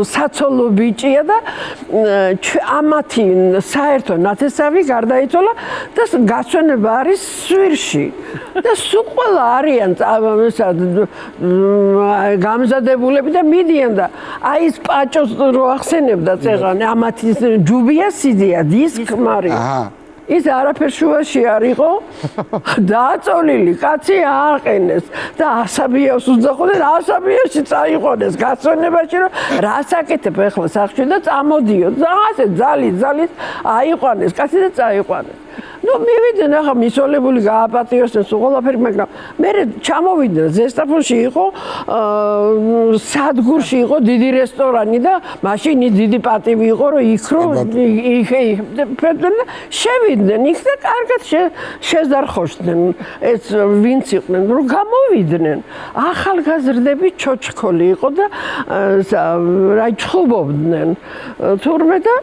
საცოლო ბიჭია და ამათი საერთო ნათესავი გარდაიცვალა და გასვენება არის სვირში და სულ ყველა არიან გამზადებულები და მიდიან და აი ეს პაჭოს რო ახსენებდა წეღანი ამათი ჯუბია სიდია დისკმარი ის არაფერ შუაში არ იყო დააწოლილი კაცი ააყენეს და ასაბიას უძახოდნენ ასაბიაში წაიყვანეს გასვენებაში რომ რას აკეთებ ახლა სახში და წამოდიო და ასე ძალით აიყვანეს კაცი და წაიყვანეს ნუ მივიდნენ ახლა მისოლებული გააპატიოსეს ყველაფერი მაგრამ მე ჩამოვიდნენ ზესტაფონში იყო სადგურში იყო დიდი რესტორანი და მაშინ დიდი პატივი იყო რომ იქ რო შევიდნენ იქ და კარგად შეზარხოშდნენ ეს ვინც იყვნენ რომ გამოვიდნენ ახალგაზრდები ჩოჩქოლი იყო და რა ჩხუბობდნენ თურმე და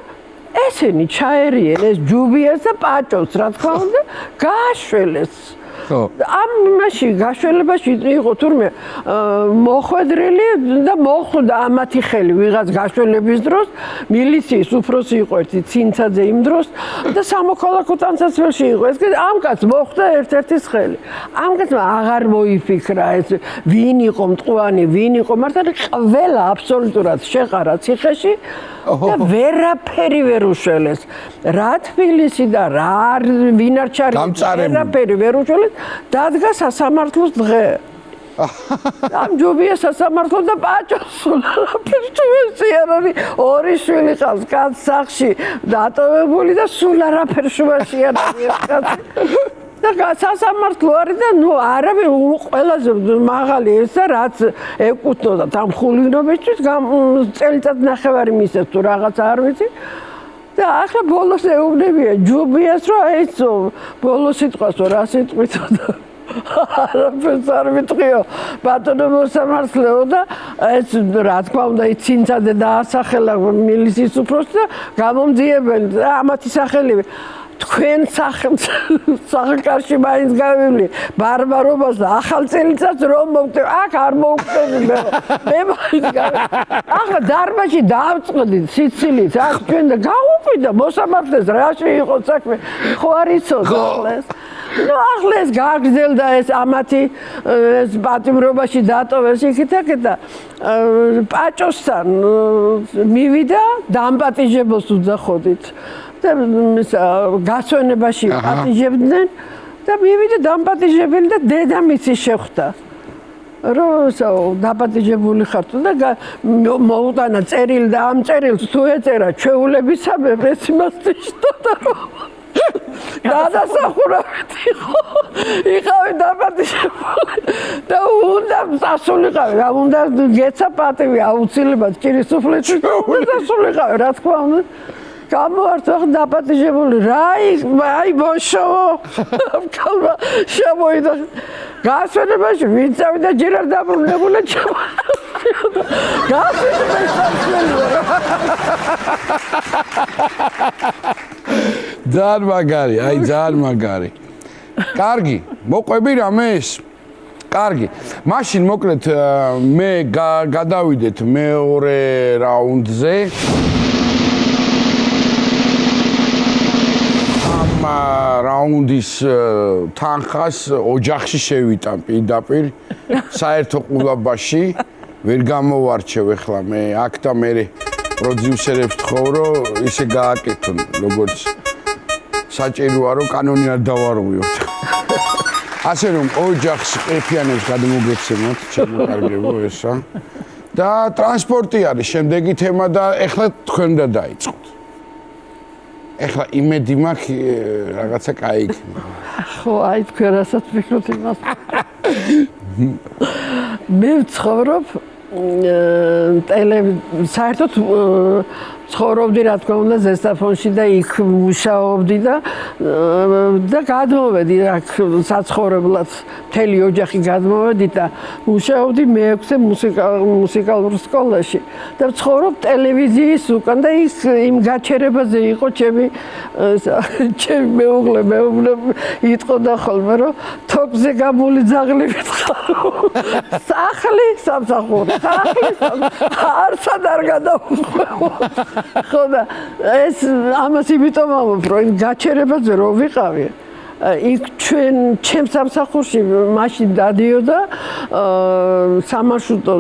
ესენი ჩაერიენ ეს ჯუბიას და პაჭოს რა თქმა უნდა გააშველეს ამ მაშინ გაშველებაში იყო თურმე მოხვედრილი და მოხვდა ამათი ხელი ვიღაც გაშველების დროს მილიციის უფროსი იყო ერთი ცინცაძე იმ დროს და სამოქალაქო ტანსაცმელში იყო ეს ამ კაცს მოხვდა ერთ-ერთის ხელი ამ კაცმა აღარ მოიფიქრა ეს ვინ იყო მტყუანი ვინ იყო მართალი ყველა აბსოლუტურად შეყარა ციხეში და ვერაფერი ვერ უშველეს რა თბილისი და რა ვინ არ ჩარიცხა ვერაფერი ვერ უშველეს დადგა სასამართლოს დღე ამ ჯუბია სასამართლო და პაჭოს ფერჩუესი არ არის ორი შვილი ყავს კაც სახში დატოვებული და სულ არაფერ შუაში არ არის კაცი და სასამართლო არის და ნუ არავინ ყველაზე მაღალი ესა რაც ეკუთვნოდა ამ ხულინობისთვის წელიწად ნახევარი მისცეს თუ რაღაც არ ვიცი და ახლა ბოლოს ეუბნებია ჯუბიას რომ აიცო ბოლოს სიტყვას რა სიტყვით და არაფერს არ ვიტყვიო ბატონო მოსამართლეო და ეს რა თქმა უნდა ცინცაძე დაასახელა მილიციის უფროსს და გამომძიებელი ამათი სახელები თქვენ სახელკარში მაინც გავივლი ბარბარობას და ახალ წელიწადს რომ მოვკვდები აქ არ მოვკვდები მე მაინც ახლა დარბაზში დავწყდით სიცილით აქ ჩვენ და გავუყვიდა მოსამართლეს რაში იყო საქმე ხო არ იცოდი ახლა ეს ნუ ახლა ეს გაგრძელდა ეს ამათი ეს პატიმრობაში დატოვეს იქით და პაჭოსთან მივიდა დამპატიჟებელს უძახოდით და გასვენებაში პატიჟებდნენ და მივიდა დამპატიჟებელი და დედამისი შეხვდა რომ დაპატიჟებული ხარ თუ და მოუტანა წერილი და ამ წერილს თუ ეწერა ჩვეულებისამებრ ეს იმას თვითონ გადასახურავით იყავი დაპატიჟებული და უნდა დასულიყავი რა უნდა გეცა პატივი აუცილებლად ჭირის სუფლეთში უნდა დასულიყავი რა თქმა უნდა გამოვარდა დაპატიჟებული რა აი ბოშო კალმა შემოიდა გასვენებაში ვინ წავიდა ჯერ არ დაბრუნებულა ძალიან მაგარი აი ძალიან მაგარი კარგი მოყვები რამეს კარგი მაშინ მოკლედ მე გადავიდეთ მეორე რაუნდზე რაუნდის თანხას ოჯახში შევიტან პირდაპირ საერთო ყურაბაში ვერ გამოვარჩევ ახლა მე აქ და მე პროდიუსერებს თხოვრო ისე გააკეთონ როგორც საჭიროა რომ კანონი არ დავარღვიოთ. ასე რომ ოჯახს ყიფიანებს გადმოგეცემოთ ჩემო ესა და ტრანსპორტი არის შემდეგი თემა და ეხლა თქვენ უნდა დაიწყოთ. ეხლა იმედი მაქვს რაღაცა კაი იქნება. ხო, აი თქვენ რასაც ვფიქრობთ იმას. მე ვცხოვრობ საერთოდ ცხოვრობდი რა თქმა უნდა ზესტაფონში და იქ მუშაობდი და გადმოვედი აქ საცხოვრებლად მთელი ოჯახი გადმოვედი და მუშაობდი მე-6 მუსიკალურ სკოლაში და ვცხოვრობ ტელევიზიის უკან და ის იმ გაჩერებაზე იყო ჩემი მეუღლე იტყოდა ხოლმე რომ თოქზე გამული ძაღლი ვითხარო სახლი სამსახური არცად არ გადავუხვევ ხო და ეს ამას იმიტომ ამბობ რომ გაჩერებაზე რო ვიყავი იქ ჩემ სამსახურში მაშინ დადიოდა სამარშრუტო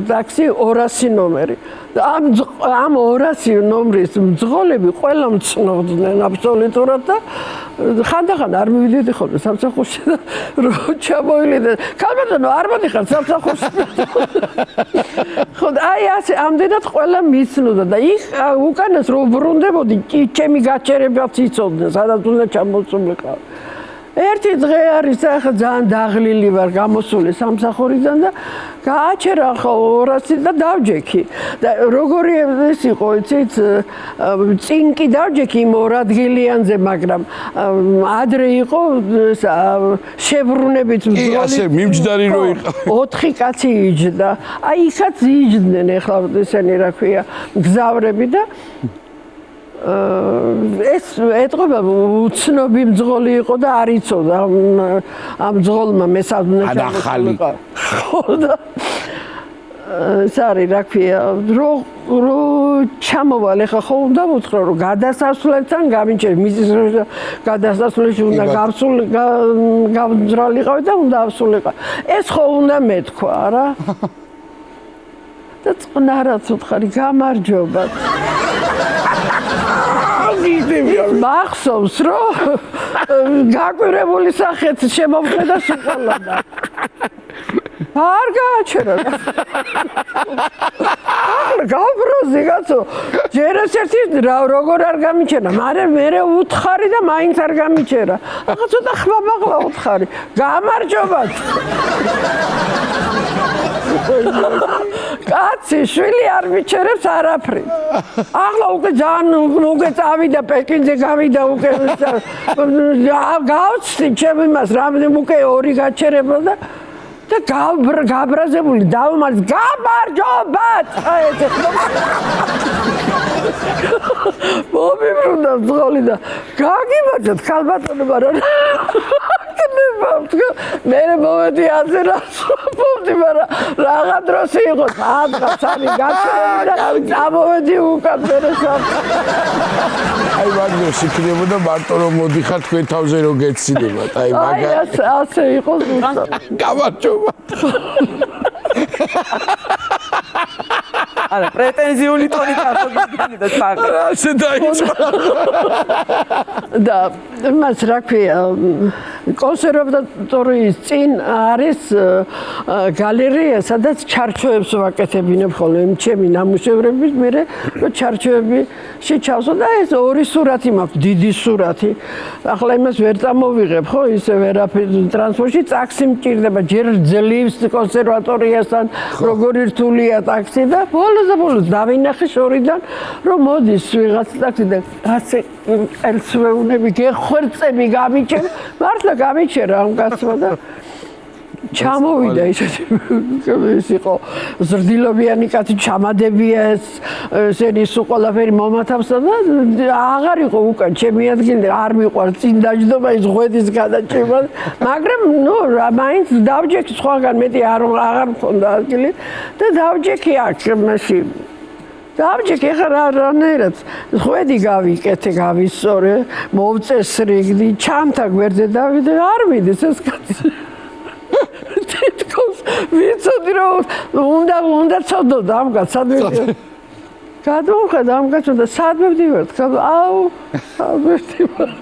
ტაქსი 200 ნომერი და ამ 200 ნომრის მძღოლები ყველა მცნობდნენ აბსოლუტურად და ხანდახან არ მივიდოდი ხოლმე სამსახურში და რო ჩამოვიდე კალბატონო არ მოდიხარ სამსახურში ხო და აი ასე ამდენად ყველა მიცნობდა და იქ უკანას რო ბრუნდებოდი ჩემი გაჩერებაც იცოდნენ სადაც უნდა ჩამოსულიყავ ერთი დღე არის ახლა ძალიან დაღლილი ვარ გამოსული სამსახურიდან და გააჩერა ხო 200 და დავჯექი და როგორი ეს იყო იცით წინ კი დავჯექი იმ 2 ადგილიანზე მაგრამ ადრე იყო შებრუნებით კი ასე მიმჯდარი რო იყო 4 კაცი იჯდა აი იქაც იჯდნენ ახლა ესენი რა ქვია მგზავრები და ეს ეთყობა უცნობი მძღოლი იყო და არ იცოდა ამ მძღოლმა მესადუნე ჩამოყალიყო ხო და სარი რა ქვია რო ჩამოვალ ახლა ხო უნდა ვუთხრა რომ გადასასვლელთან გამიჩერ მიზის გადასასვლელში უნდა გავძრალიყავი და უნდა ავსულიყავ ეს ხო უნდა მეთქვა რა და წყნარად უთხარი გამარჯობა მახსოვს რომ გაკვირებული სახეთ შემოვხედა სულანა არ გააჩერა გაბროზი კაცო ჯერ ერთი როგორ არ გამიჩერა მაგრამ მე უთხარი და მაინც არ გამიჩერა ახლა ცოტა ხმაბაღლა უთხარი გამარჯობა კაცი შვილი არ მიჩერებს არაფრით ახლა უკვე ძალიან უკვე წავიდა პეკინზე გავიდა უკვე გავცდი ჩემ იმას რამდენი უკვე 2 გაჩერება და გაბრაზებული დავმართ გამარჯობათ აი ეს მომიბრუნდა მძღოლი და გაგიმარჯოთ ქალბატონობა რა მე მოვედი ასე რა ვფიქრობდი მაგრამ რაღა დროს იყო სადღაც არის გაჩერება და წამოვედი უკან მე აი მაგას იქნებოდა მარტო რომ მოდიხარ თქვენ თავზე რო გეციდებათ აი მაგა ასე იყო გამარჯობა არა პრეტენზიული ტონით არ მოგიგანი და თქო ასე დაიწყო და მას რა ქვია კონსერვატორიის წინ არის გალერეა სადაც ჩარჩოებს ვაკეთებინებ ხოლმე ჩემი ნამუშევრების მე რომ ჩარჩოებში ჩავსო და ეს 2 სურათი მაქვს დიდი სურათი ახლა იმას ვერ წამოვიღებ ხო ისე ვერაფერი ტრანსპორტში ტაქსი მჭირდება ჯერ ძლივს კონსერვატორიასთან როგორი რთულია ტაქსი და ბოლოს დავინახე შორიდან რომ მოდის ვიღაც ტაქსი და ასე ელსვეუნები გეხვერწები გამიჩენ მართლა გამიჩერა ამ კაცმა და ჩამოვიდა ისეთი ის იყო ზრდილობიანი კაცი ჩამადებია ესენი სულ ყველაფერი მომათავსა და აღარ იყო უკან ჩემი ადგილი არ მიყვარს წინ დაჯდომა ის ღვედის გადაჭიმა მაგრამ ნუ მაინც დავჯექი სხვაგან მეტი აღარ მქონდა ადგილი და დავჯექი აქ მაშინ დავჯექი ხა რანაირად ღვედი გავიკეთე გავისწორე მოვწესრიგდი ჩამთა გვერდზე დავიდე არ მიდის ეს კაცი თითქოს ვიცოდი რომ უნდა ცოდოდა ამ კაცად. გადმოვხედა ამ კაცს და სად მივდივართ? აუ, სად მივდივართ?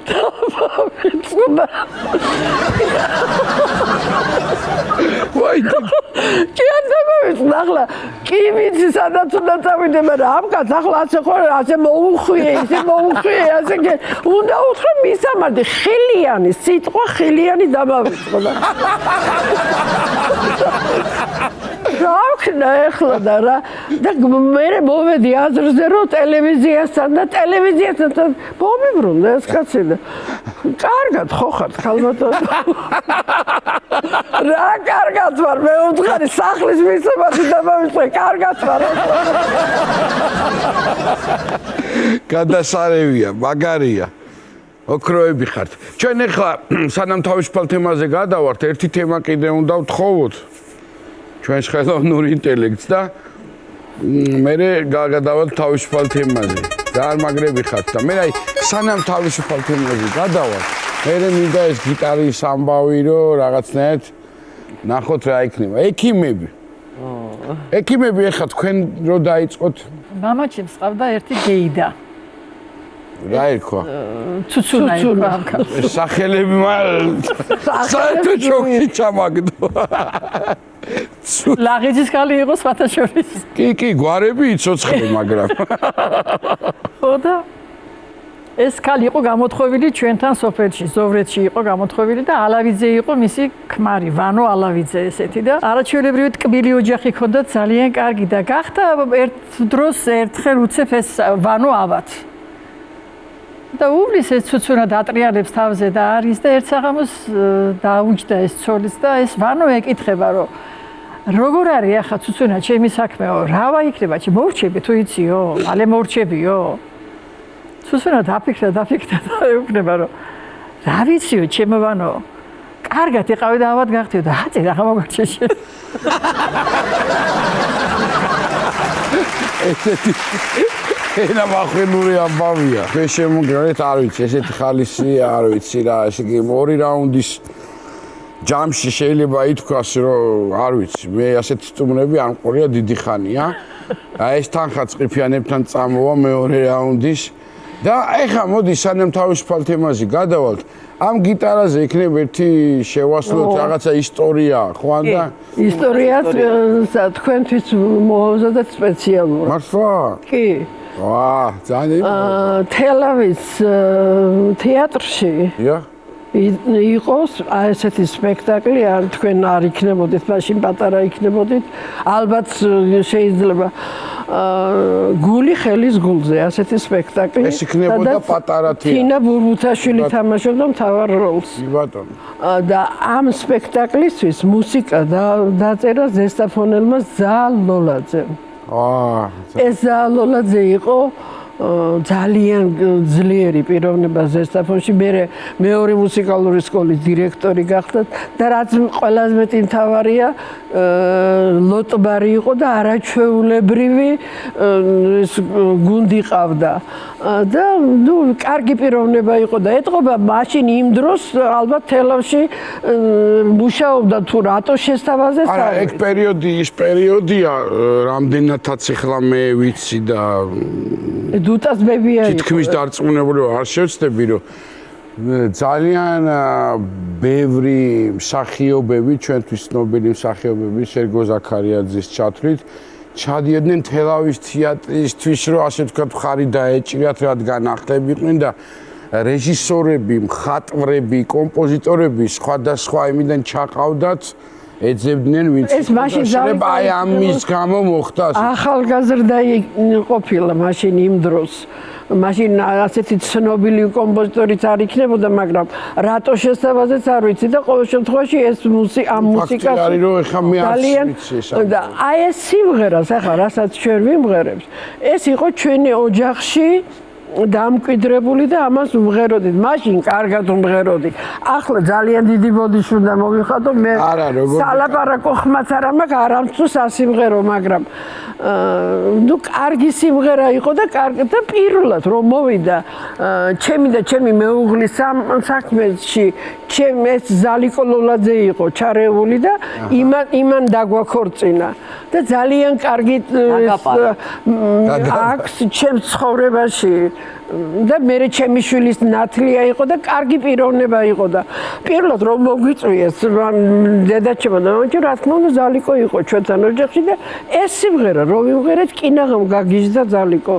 დავიცუდა. ვაი, კი არ დავიცუდა ახლა. კი ვიცი სადაც უნდა წავიდე, მაგრამ ამ კაცს ახლა ასე მოუხვიე, ისე მოუხვიე, ასე უნდა უთხრა მისამართი ხილიანი, სიტყვა ხილიანი დამავიწყდა. რა ახლა და მე მოვედი აზრზე რომ ტელევიზიასთან და ტელევიზიასთან მომიბრუნდა ეს კაცი და კარგად ხო ხარ ხალბატონო რა კარგად ვარ მე უთხარი სახლის მისამართი დამავიწყე კარგად ვარ გადასარევია მაგარია ოქროები ხართ ჩვენ ახლა სანამ თავისუფალ თემაზე გადავართ ერთი თემა კიდე უნდა ვთხოვოთ ჩვენს ხელოვნურ ინტელექტს და მე გადავალთ თავისუფალ თემაზე. ძალიან მაგრები ხართ და მე აი სანამ თავისუფალ თემაზე გადავალთ, მე მინდა ეს გიტარის ამბავი რომ რაღაცნაირად ნახოთ რა იქნება. ექიმები ეხლა თქვენ რო დაიწყოთ მამაჩემს ყავდა ერთი გეიდა. რა ერქვა? ცუცუნა ერქვა. სახელები საერთოდ შოქი ჩამაგდო. ლაღიძის კალი იყო სხვათა შორის. კი, გვარები იცოცხლე, მაგრამ. ხო და ეს კალი იყო გამოთხოვილი ჩვენთან სოფელში, ზოვრეთში იყო გამოთხოვილი და ალავიძე იყო მისი ქმარი, ვანო ალავიძე ესეთი და არაჩვეულებრივი ტკბილი ოჯახი ჰქონდა ძალიან კარგი და გახდა ერთ დროს ერთხელ უცებ ეს ვანო ავად. და უბლის ეს ცუცუნა დატრიალებს თავზე და არის და ერთ საღამოს დაუჯდა ეს ცოლიც და ეს ვანო ეკითხება რომ როგორ არის ახლა ცუცუნა ჩემი საქმეო რა იქნება მოვრჩები თუ იციო მალე მოვრჩებიო ცუცუნა დაფიქრდა და ეუბნება რომ რა ვიციო ჩემო ვანო კარგად იყავი და ავად გახდიო და აწი რა მოგარჩეში ესეთი ენა მახვილური ამბავია. მე შემოგიარეთ, არ ვიცი, ესეთი ხალისი არ ვიცი რა, ესე იგი ორი რაუნდის ჯამში შეიძლება ითქვას, რომ არ ვიცი, მე ასეთი სტუმრები არ მყოლია დიდი ხანია. აი ეს თანხა წყიფიანებთან წამოვა მეორე რაუნდის და ეხა მოდი სანამ თავისუფალ თემაზე გადავალთ. ამ გიტარაზე იქნება ერთი შევასრულოთ რაღაცა ისტორია, ხო და ისტორიაც თქვენთვის მოუზადეთ სპეციალურად. მართლა? კი. ვა, ძალიან თელავის თეატრში. ია. იყოს ესეთი სპექტაკლი, არ თქვენ არ იქნებოდით, მაშინ პატარა იქნებოდით, ალბათ შეიძლება გული ხელის გულზე, ასეთი სპექტაკლი. ეს იქნებოდა პატარა თეატრი. თინა ბურბუთაშვილი თამაშობდა მთავარ როლს. ბატონო. და ამ სპექტაკლისთვის მუსიკა დაწერა ზესტაფონელმა ზაალ ლოლაძემ. ეს ზაალ ლოლაძე იყო ძალიან ძლიერი პიროვნება ზესტაფონში. მეორე მუსიკალური სკოლის დირექტორი გახდა და რაც ყველაზე მეტი მთავარია, ლოტბარი იყო და არაჩვეულებრივი გუნდი ყავდა. და კარგი პიროვნება იყო და ეტყობა მაშინ იმ დროს ალბათ თელავში მუშაობდა თუ რატო შესთავაზეს არა, ეგ პერიოდი ის პერიოდია, რამდენადაც ახლა მე ვიცი და დუტას ბებია იყო. თითქმის დარწმუნებული არ შევცდები, რომ ძალიან ბევრი მსახიობები, ჩვენთვის ცნობილი მსახიობები, სერგო ზაქარიაძის ჩათვლით, ჩადიოდნენ თელავის თეატრისთვის, რომ ასე ვთქვათ, ხარი დაეჭირათ, რადგან ახლები იყვნენ და რეჟისორები, მხატვრები, კომპოზიტორები სხვადასხვა იმიდან ჩაყავდათ, ეძებდნენ ვინც შეიძლება აი ამის გამო მოხდა. ახალგაზრდა ყოფილა მაშინ იმ დროს. მაშინ ასეთი ცნობილი კომპოზიტორიც არ იქნებოდა, მაგრამ რატო შესთავაზეს არ ვიცი და ყოველ შემთხვევაში ეს ამ მუსიკას არის რომ ეხა მე არ ვიცი ეს. და აი ეს სიმღერას ახლა რასაც ჩვენ ვიმღერებს, ეს იყო ჩვენი ოჯახში დამკვიდრებული და ამას უმღეროდით. მაშინ კარგად უმღეროდი. ახლა ძალიან დიდი ბოდიში უნდა მოვიხადო მე. სალაპარაკო ხმაც არ მაქვს, არამც თუ სასიმღერო, მაგრამ ნუ კარგი სიმღერა იყო და კარგი და პირველად რომ მოვიდა ჩემი და ჩემი მეუღლის საქმეში ჩემი ეს ზალიკო ლოლაძე იყო ჩარეული და იმან დაგვაქორწინა და ძალიან კარგი აქვს ჩემს ცხოვრებაში და მე ჩემი შვილის ნათლია იყო და კარგი პიროვნება იყო და პირველად რომ მოგვიწვიეს დედაჩემო და მამაჩემ რა თქმა უნდა ზალიკო იყო ჩვენთან ოჯახში და ეს სიმღერა რომ ვიმღერეთ კინაღამ გაგიჟდა ზალიკო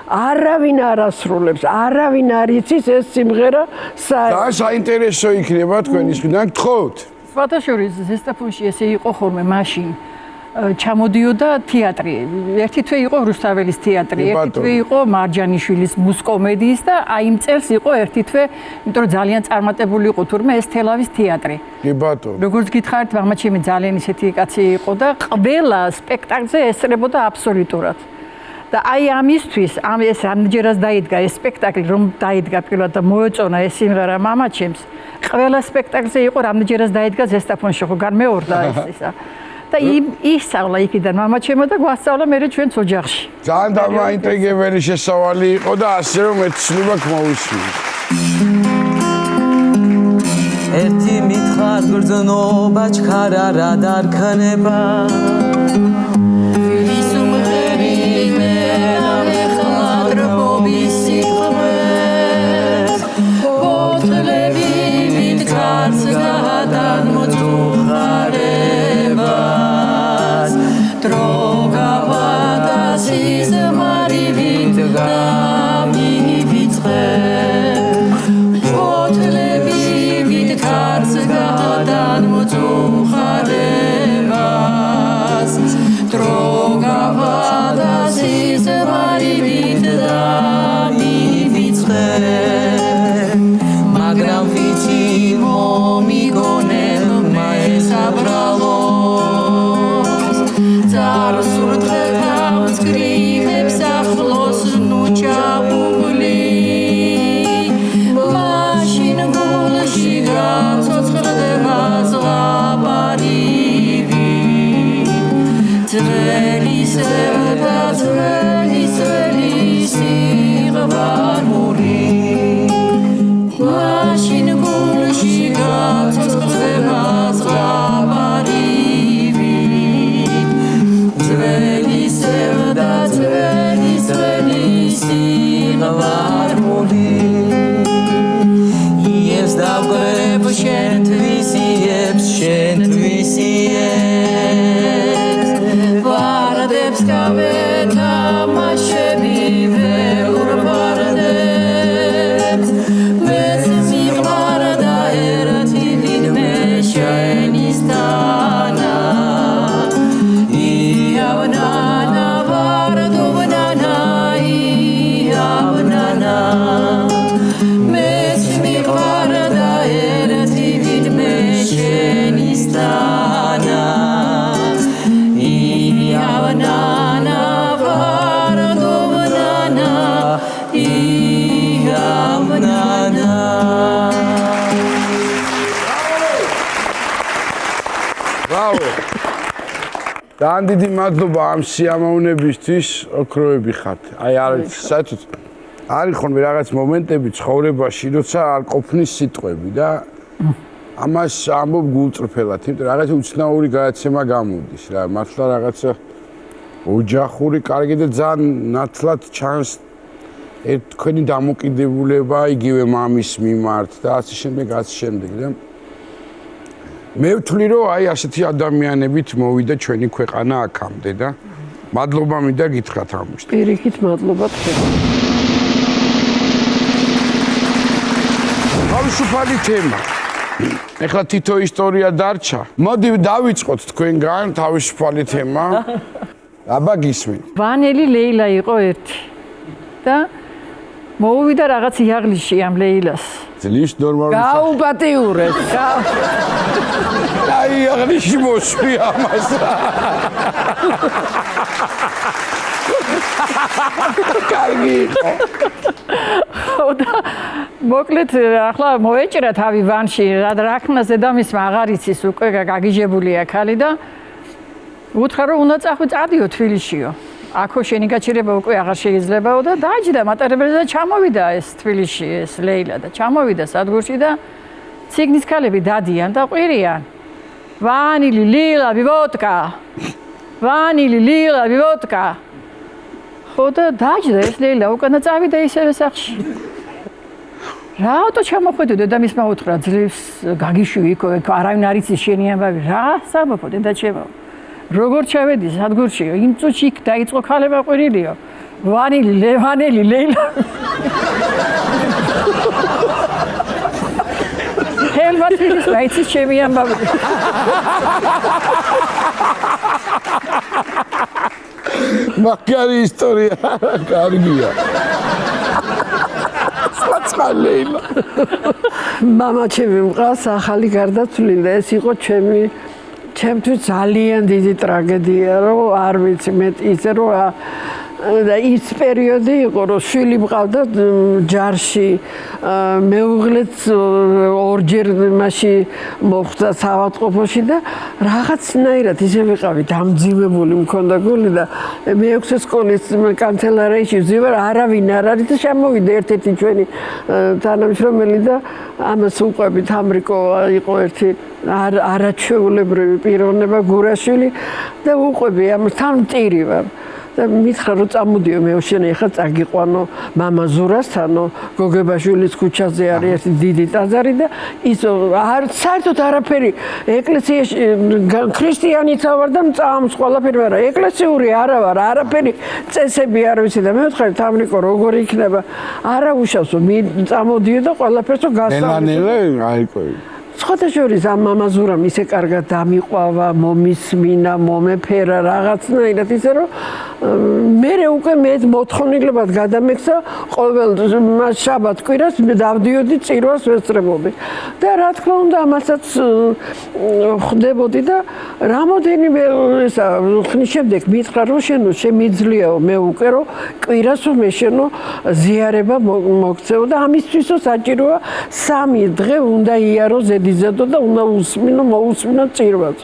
არავინ არ ასრულებს არავინ არ იცის ეს სიმღერა საინტერესო იქნება თქვენის მხრიდან გთხოვთ სვათაშორის ზესტაფონში ესე იყო ხოლმე მაშინ ჩამოდიოდა თეატრი. ერთი თვე იყო რუსთაველის თეატრი, ერთი თვე იყო მარჯანიშვილის მუსკომედიის და აი იმ წელს იყო ერთი თვე, იმიტომ რომ ძალიან წარმატებული იყო თურმე ეს თელავის თეატრი. კი ბატონო. როგორც გითხარით, მამაჩემი ძალიან ისეთი კაცი იყო და ყველა სპექტაკლზე ესწრებოდა აბსოლუტურად. და აი ამისთვის, ეს ამდენჯერაც დაიდგა ეს სპექტაკლი, რომ დაიდგა პირველად და მოეწონა ეს სიმღერა მამაჩემს. ყველა სპექტაკლზე იყო ამდენჯერაც დაიდგა ზესტაფონში, ხო განმეორდა ეს ისა. და ისწავლა იქიდან მამაჩემო და გვასწავლა მე ჩვენს ოჯახში. ძალიან დამაინტრიგებელი შესავალი იყო და ასე რომ ეცნება მოვისმინე. ერთი მითხარ გრძნობა ჩქარა რა დარქნება ის უმღერი მე ხლადრობის სიტყვეს ბოთლები მითხარს გადამოწუხარებას დროგავადა სიზმარივით გამივიწყე მოწუხარებას დროგავადა სიზმარივით დამივიწყე მაგრამ ვიცი მომიგონებმა ესაბრალოს წარსულ დღეებს გრიფებს ახლოს ნუ ჩაბუგლი მაშინ გულში გაცოცხლდება ზღაპარივი ძველი სევდა ძველი სიღბარმური მაშინ გულში გაცოცხლდება ზღაპარივი ძველი სევდა ძველი სიღბარმური იებს დავგრებ შენთვის ვარდებს გავეთამაშები ველურ ვარდებს მეც მიყვარდა ერთი ვინმე შენისთანა იავნანა ვარდობნანა იავნანა მეც მიყვარდა ერთი ვინმე შენისთანა იავნანა ვარდობნანა იავნანა ბრავო ძალიან დიდი მადლობა ამ სიამოვნებისთვის ოქროები ხართ აი არის საერთოდ არის ხოლმე რაღაც მომენტები ცხოვრებაში როცა არ ყოფნის სიტყვები და ამას ამბობ გულწრფელად იმიტომ რაღაც უცნაური გადაცემა გამოდის რა მართლა რაღაცა ოჯახური კარგი და ძალიან ნათლად ჩანს თქვენი დამოკიდებულება იგივე მამის მიმართ და ასე შემდეგ და მე ვთვლი რომ აი ასეთი ადამიანებით მოვიდა ჩვენი ქვეყანა აქამდე და მადლობა მინდა გითხრათ ამისთვის პირიქით მადლობა თქვენ თავისუფალი თემა ეხლა თითო ისტორია დარჩა მოდი დავიწყოთ თქვენგან თავისუფალი თემა აბა გისმენთ ვანელი ლეილა იყო ერთი და მოუვიდა რაღაც იაღლიში ამ ლეილას ძლივს ნორმალური გაუპატიურეთ აი იაღლიში მოსვი ამას კარგი იყო მოკლედ ახლა მოეჭრა თავი ვანში რა ხმას დედამისმა აღარ იცის უკვე გაგიჟებულია ხალი და უთხრა რომ უნდა წადიო თბილისშიო აქო შენი გაჩერება უკვე აღარ შეიძლებაო და დაიჯდა მატარებელი და ჩამოვიდა ეს თბილისში ეს ლეილა და ჩამოვიდა სადგურში და ციგნის ქალები დადიან და ყვირიან ვანილი ლილა ვოდკა ვანილი ლილა ვოდკა ხო და დაიჯდა ეს ლეილა უკანა წავიდა ისევე სახში რატო ჩამოხვედი დედამისმა უთხრა ძლივს გაგიშვი იქ არავინ არ იცის შენი ამბავი რა საბოფო დედაჩემო როგორ ჩავედი სადგურში იმ წუთში იქ დაიწყო ქალებმა ყვირილიო ვანილი ლევანელი ლეილა ჰელმათის რაიცის ჩემი ამბავი მაგარი ისტორია კარგია ლეილა მამა ჩემი მყავს ახალი გარდაცვლილი და ეს იყო ჩემთვის ძალიან დიდი ტრაგედია რომ არ ვიცი მე ისე რომ და ის პერიოდი იყო რომ შვილი მყავდა ჯარში მეუღლეც ორჯერ მასში მოხვდა საავადმყოფოში და რაღაცნაირად ისე ვიყავი დამძიმებული მქონდა გული და მე-6 სკოლის კანცელარიაში ვზივარ არავინ არ არის და შემოვიდა ერთ-ერთი ჩვენი თანამშრომელი და ამას უყვებით ამრიკო იყო ერთი არაჩვეულებრივი პიროვნება გურაშვილი და უყვები ამასთან მტირი ვარ და მითხრა რომ წამოდიო მე შენ ახლა წაგიყვანო მამა ზურასთანო გოგებაშვილის ქუჩაზე არის ერთი დიდი ტაძარი და ის არ საერთოდ არაფერი ეკლესიაში ქრისტიანიცა ვარ და წამს ყველაფერი ვარ ეკლესიური არა ვარ არაფერი წესები არ ვიცი და მე ვთქვი თამრიკო როგორი იქნება არა უშავსო წამოდიო და ყველაფერსო გასწავლე აიყვე სხვადასხვა ამ მამაზურამ ისე კარგად დამიყვავა, მომისმინა, მომეფერა რაღაცნაირად ისე რომ მე უკვე მე მოთხოვნილებად გადამექცა ყოველ შაბათ კვირას დავდიოდი წირვას ვესწრებოდი. და რა თქმა უნდა ამასაც ხდებოდი და რამოდენიმე ესა ხნის შემდეგ მითხრა რომ შენო შემიძლიაო მე უკვე რომ კვირას მე შენო ზიარება მოგცეო და ამისთვისო საჭიროა 3 დღე უნდა იარო ზედიზედო და უნდა მოусმინო წირვას.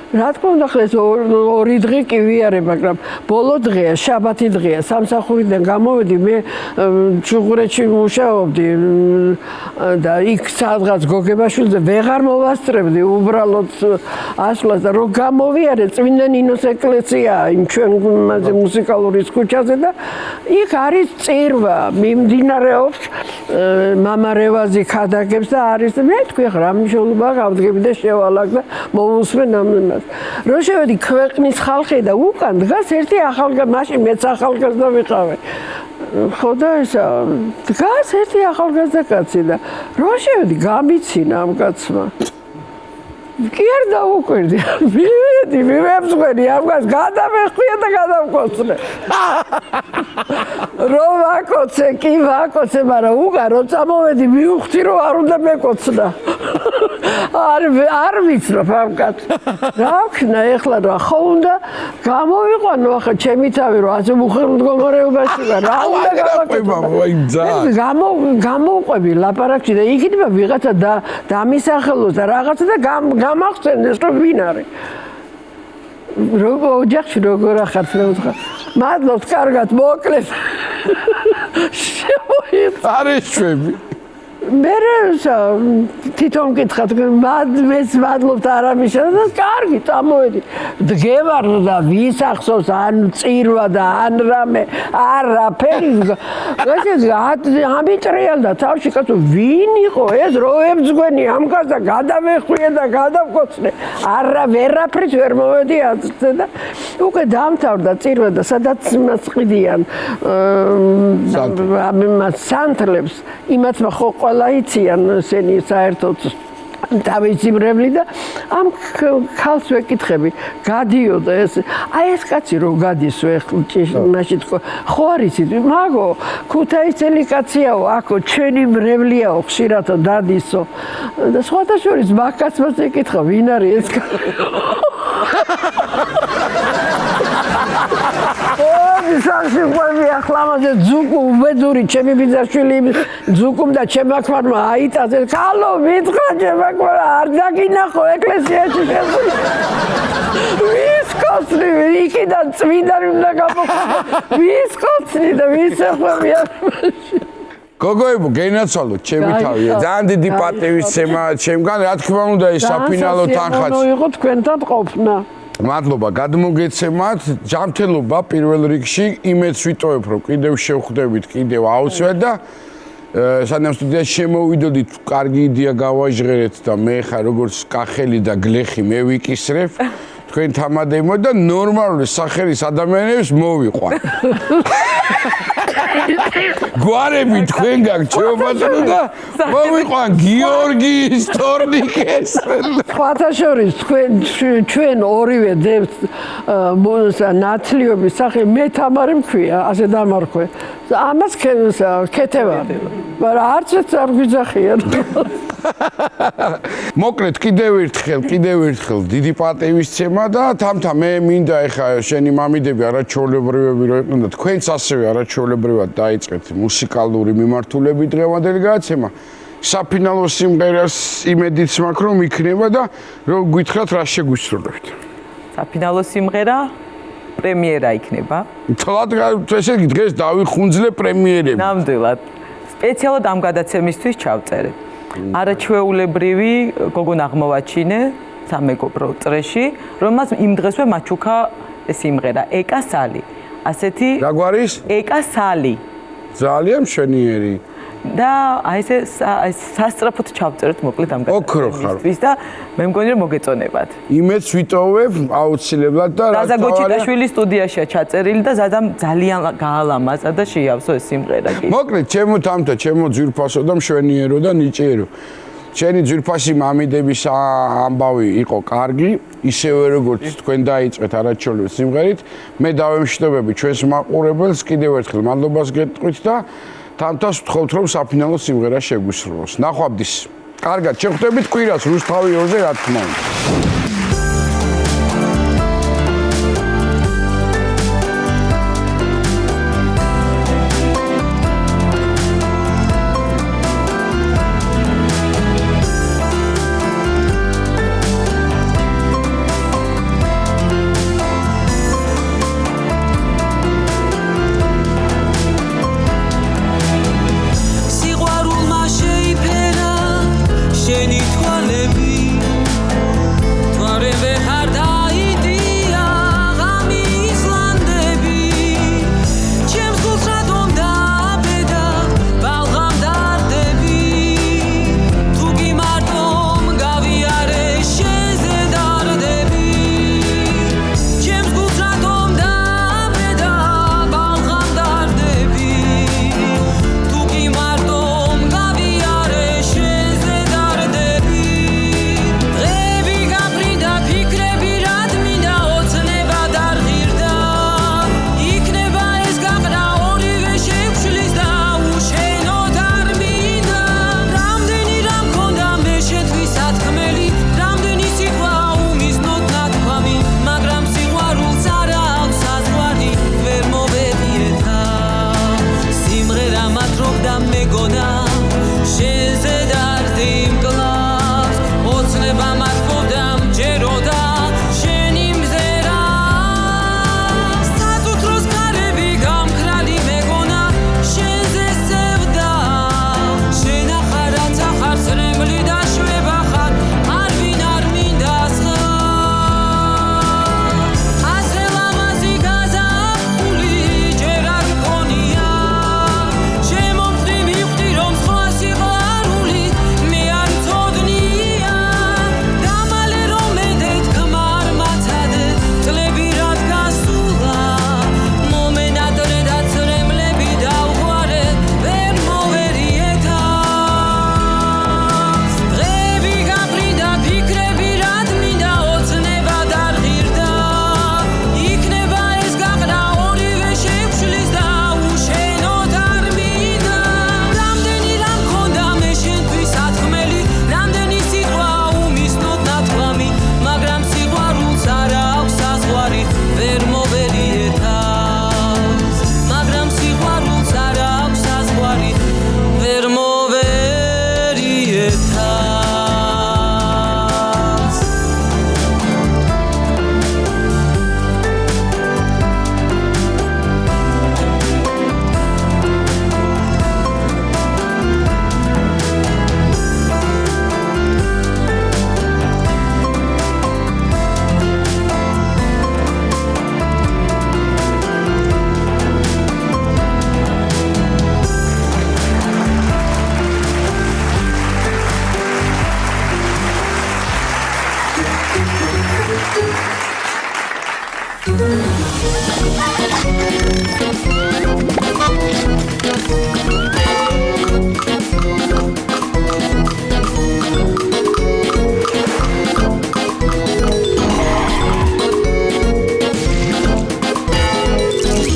რა თქმა უნდა ხეს 2 დღე კი ვიარე, მაგრამ ბოლო დღეა, შაბათი დღეა, სამსახურიდან გამოვედი, მე ჩუღურეთში მუშაობდი და იქ სადღაც გოგებაშვილზე ვეღარ მოვასწრებდი უბრალოდ ასვლას და რომ გამოვიარე წმინდა ნინოს ეკლესია იმ ჩვენ მუსიკალური ქუჩაზე და იქ არის წირვა, მიმდინარეობს მამა რევაზი ქადაგებს და არის მე თქვი რა მნიშვნელობა გავდგები და შევალაგ და მოვუსმენ ამას რო შევედი ქვეყნის ხალხი და უკან დგას ერთი ახალგაზრდა მაშინ მეც ახალგაზრდა ვიყავი ხო და ესა დგას ერთი ახალგაზრდა კაცი და რო შევედი გამიცინა ამ კაცმა კი არ დაუკვირდი მივედი მივებსვენი ამ კაცს გადამეხვია და გადავკოცნე რომ ვაკოცე კი ვაკოცე მაგრამ უკან რო წამოვედი მივხვდი რომ არ უნდა მეკოცნა არ ვიცნობ ამ კაცს რა ვქნა ეხლა რა ხო უნდა გამოვიყვანო ახლა ჩემი თავი რომ ასე მუხელმდგომარეობაში ვარ რა უნდა გამოვყვები ლაპარაკში და იქნება ვიღაცა დამისახელოს და რაღაცა და გამახსენდეს რომ ვინ არის როგორ ოჯახში როგორ ახართ რა ვთქვა მადლობთ კარგად მოკლედ არეშვები მე თვითონ მკითხავთ მეც მადლობთ არამიშა და კარგი წამოვედი დგევარ და ვისახსოვს ან წირვა და ან რამე არაფერი ამიტრიალდა თავში კაცო ვინ იყო ეს რო ებძგვენი ამ კაცს და გადავეხვიე და გადავკოცნე არა ვერაფრით ვერ მოვედი აცდე და უკვე დამთავრდა წირვა და სადაც მას ყიდიან სანთლებს იმათმა ხო იციან ესენი საერთოდ დავიზიმრებლი და ამ ხალხს ვეკითხები გადიოდა ეს აი ეს კაცი რო გადისო ეხლა მაშინ ხო არ იცით მაგო ქუთაისელი კაციაო აქო ჩვენი მრევლიაო ხშირად დადისო და სხვადასხვა მაგაცმაც ეკითხა ვინ არის ეს ისახში ყვები ახლა ამაზე ძუკუ უედური ჩემი ბიძაშვილი ძუკუმდა ჩემაქმარმა აიტაზე ხალო მითხრა ჩემაქმარმა არ დაგინახო ეკლესიაში შეზღუდული ვის კოცნი იქიდან წმინდანი უნდა გამოხდა ვის კოცნი და ვის ეხვევია გოგოებო გენაცვალოთ ჩემი თავია ძალიან დიდი პატივისცემა ჩემგან რა თქმა უნდა ეს საფინალო თანხაც იყო თქვენთან ყოფნა მადლობა გადმოგეცემათ ჯანმრთელობა პირველ რიგში იმედს ვიტოვებ რომ კიდევ შევხვდებით კიდევ აუცილებლად და სანამ სტუდიაში შემოვიდოდით კარგი იდეა გავაჟღერეთ და მე ხა როგორც კახელი და გლეხი მე ვიკისრებ თქვენ თამადემო და ნორმალური სახელის ადამიანებს მოვიყვან გვარები თქვენ გაგჩვეობასო და მოვიყვან გიორგის თორნიკეს სხვათა შორის ჩვენ ორივე დებთ ნათლიობის სახე მე თამარი მქვია ასე დამარხვე ამას ქეთევა მაგრამ არც ერთ არ გვიძახიან მოკლედ კიდევ ერთხელ დიდი პატივისცემა და თამთა მე მინდა ეხა შენი მამიდები არაჩვეულებრივები რო იყვნენ და თქვენც ასევე არაჩვეულებრივად დაიწყეთ მუსიკალური მიმართულებით დღევანდელი გადაცემა საფინალო სიმღერას იმედიც მაქვს რომ იქნება და რომ გითხრათ რა შეგვისრულებთ საფინალო სიმღერა პრემიერა იქნება თლად ესე იგი დღეს დავიხუნძლე პრემიერები ნამდვილად სპეციალურად ამ გადაცემისთვის ჩავწერე არაჩვეულებრივი გოგონა აღმოვაჩინე სამეგობრო წრეში რომელსაც იმ დღესვე მაჩუქა სიმღერა ეკა სალი ასეთი რა გვარის ეკა სალი ძალიან მშვენიერი და აი ესე სასწრაფოდ ჩავწერეთ მოკლედ ამ გადაცემისთვის და მე მგონი რომ მოგეწონებათ იმედს ვიტოვებ აუცილებლად და ზაზა გოჩიტაშვილი სტუდიაშია ჩაწერილი და ზაზამ ძალიან გაალამაზა და შეიავსო ეს სიმღერა კი მოკლედ ჩემო თამთა ჩემო ძვირფასო და მშვენიერო და ნიჭიერო შენი ძვირფასი მამიდების ამბავი იყო კარგი ისევე როგორც თქვენ დაიწყეთ არაჩვეულებრივი სიმღერით მე დავემშვიდობები ჩვენს მაყურებელს კიდევ ერთხელ მადლობას გეტყვით და თამთას ვთხოვთ რომ საფინალო სიმღერა შეგვისრულოს ნახვამდის კარგად შევხვდებით კვირას რუსთავი 2-ზე რა თქმა უნდა შენი თვალები Thank you.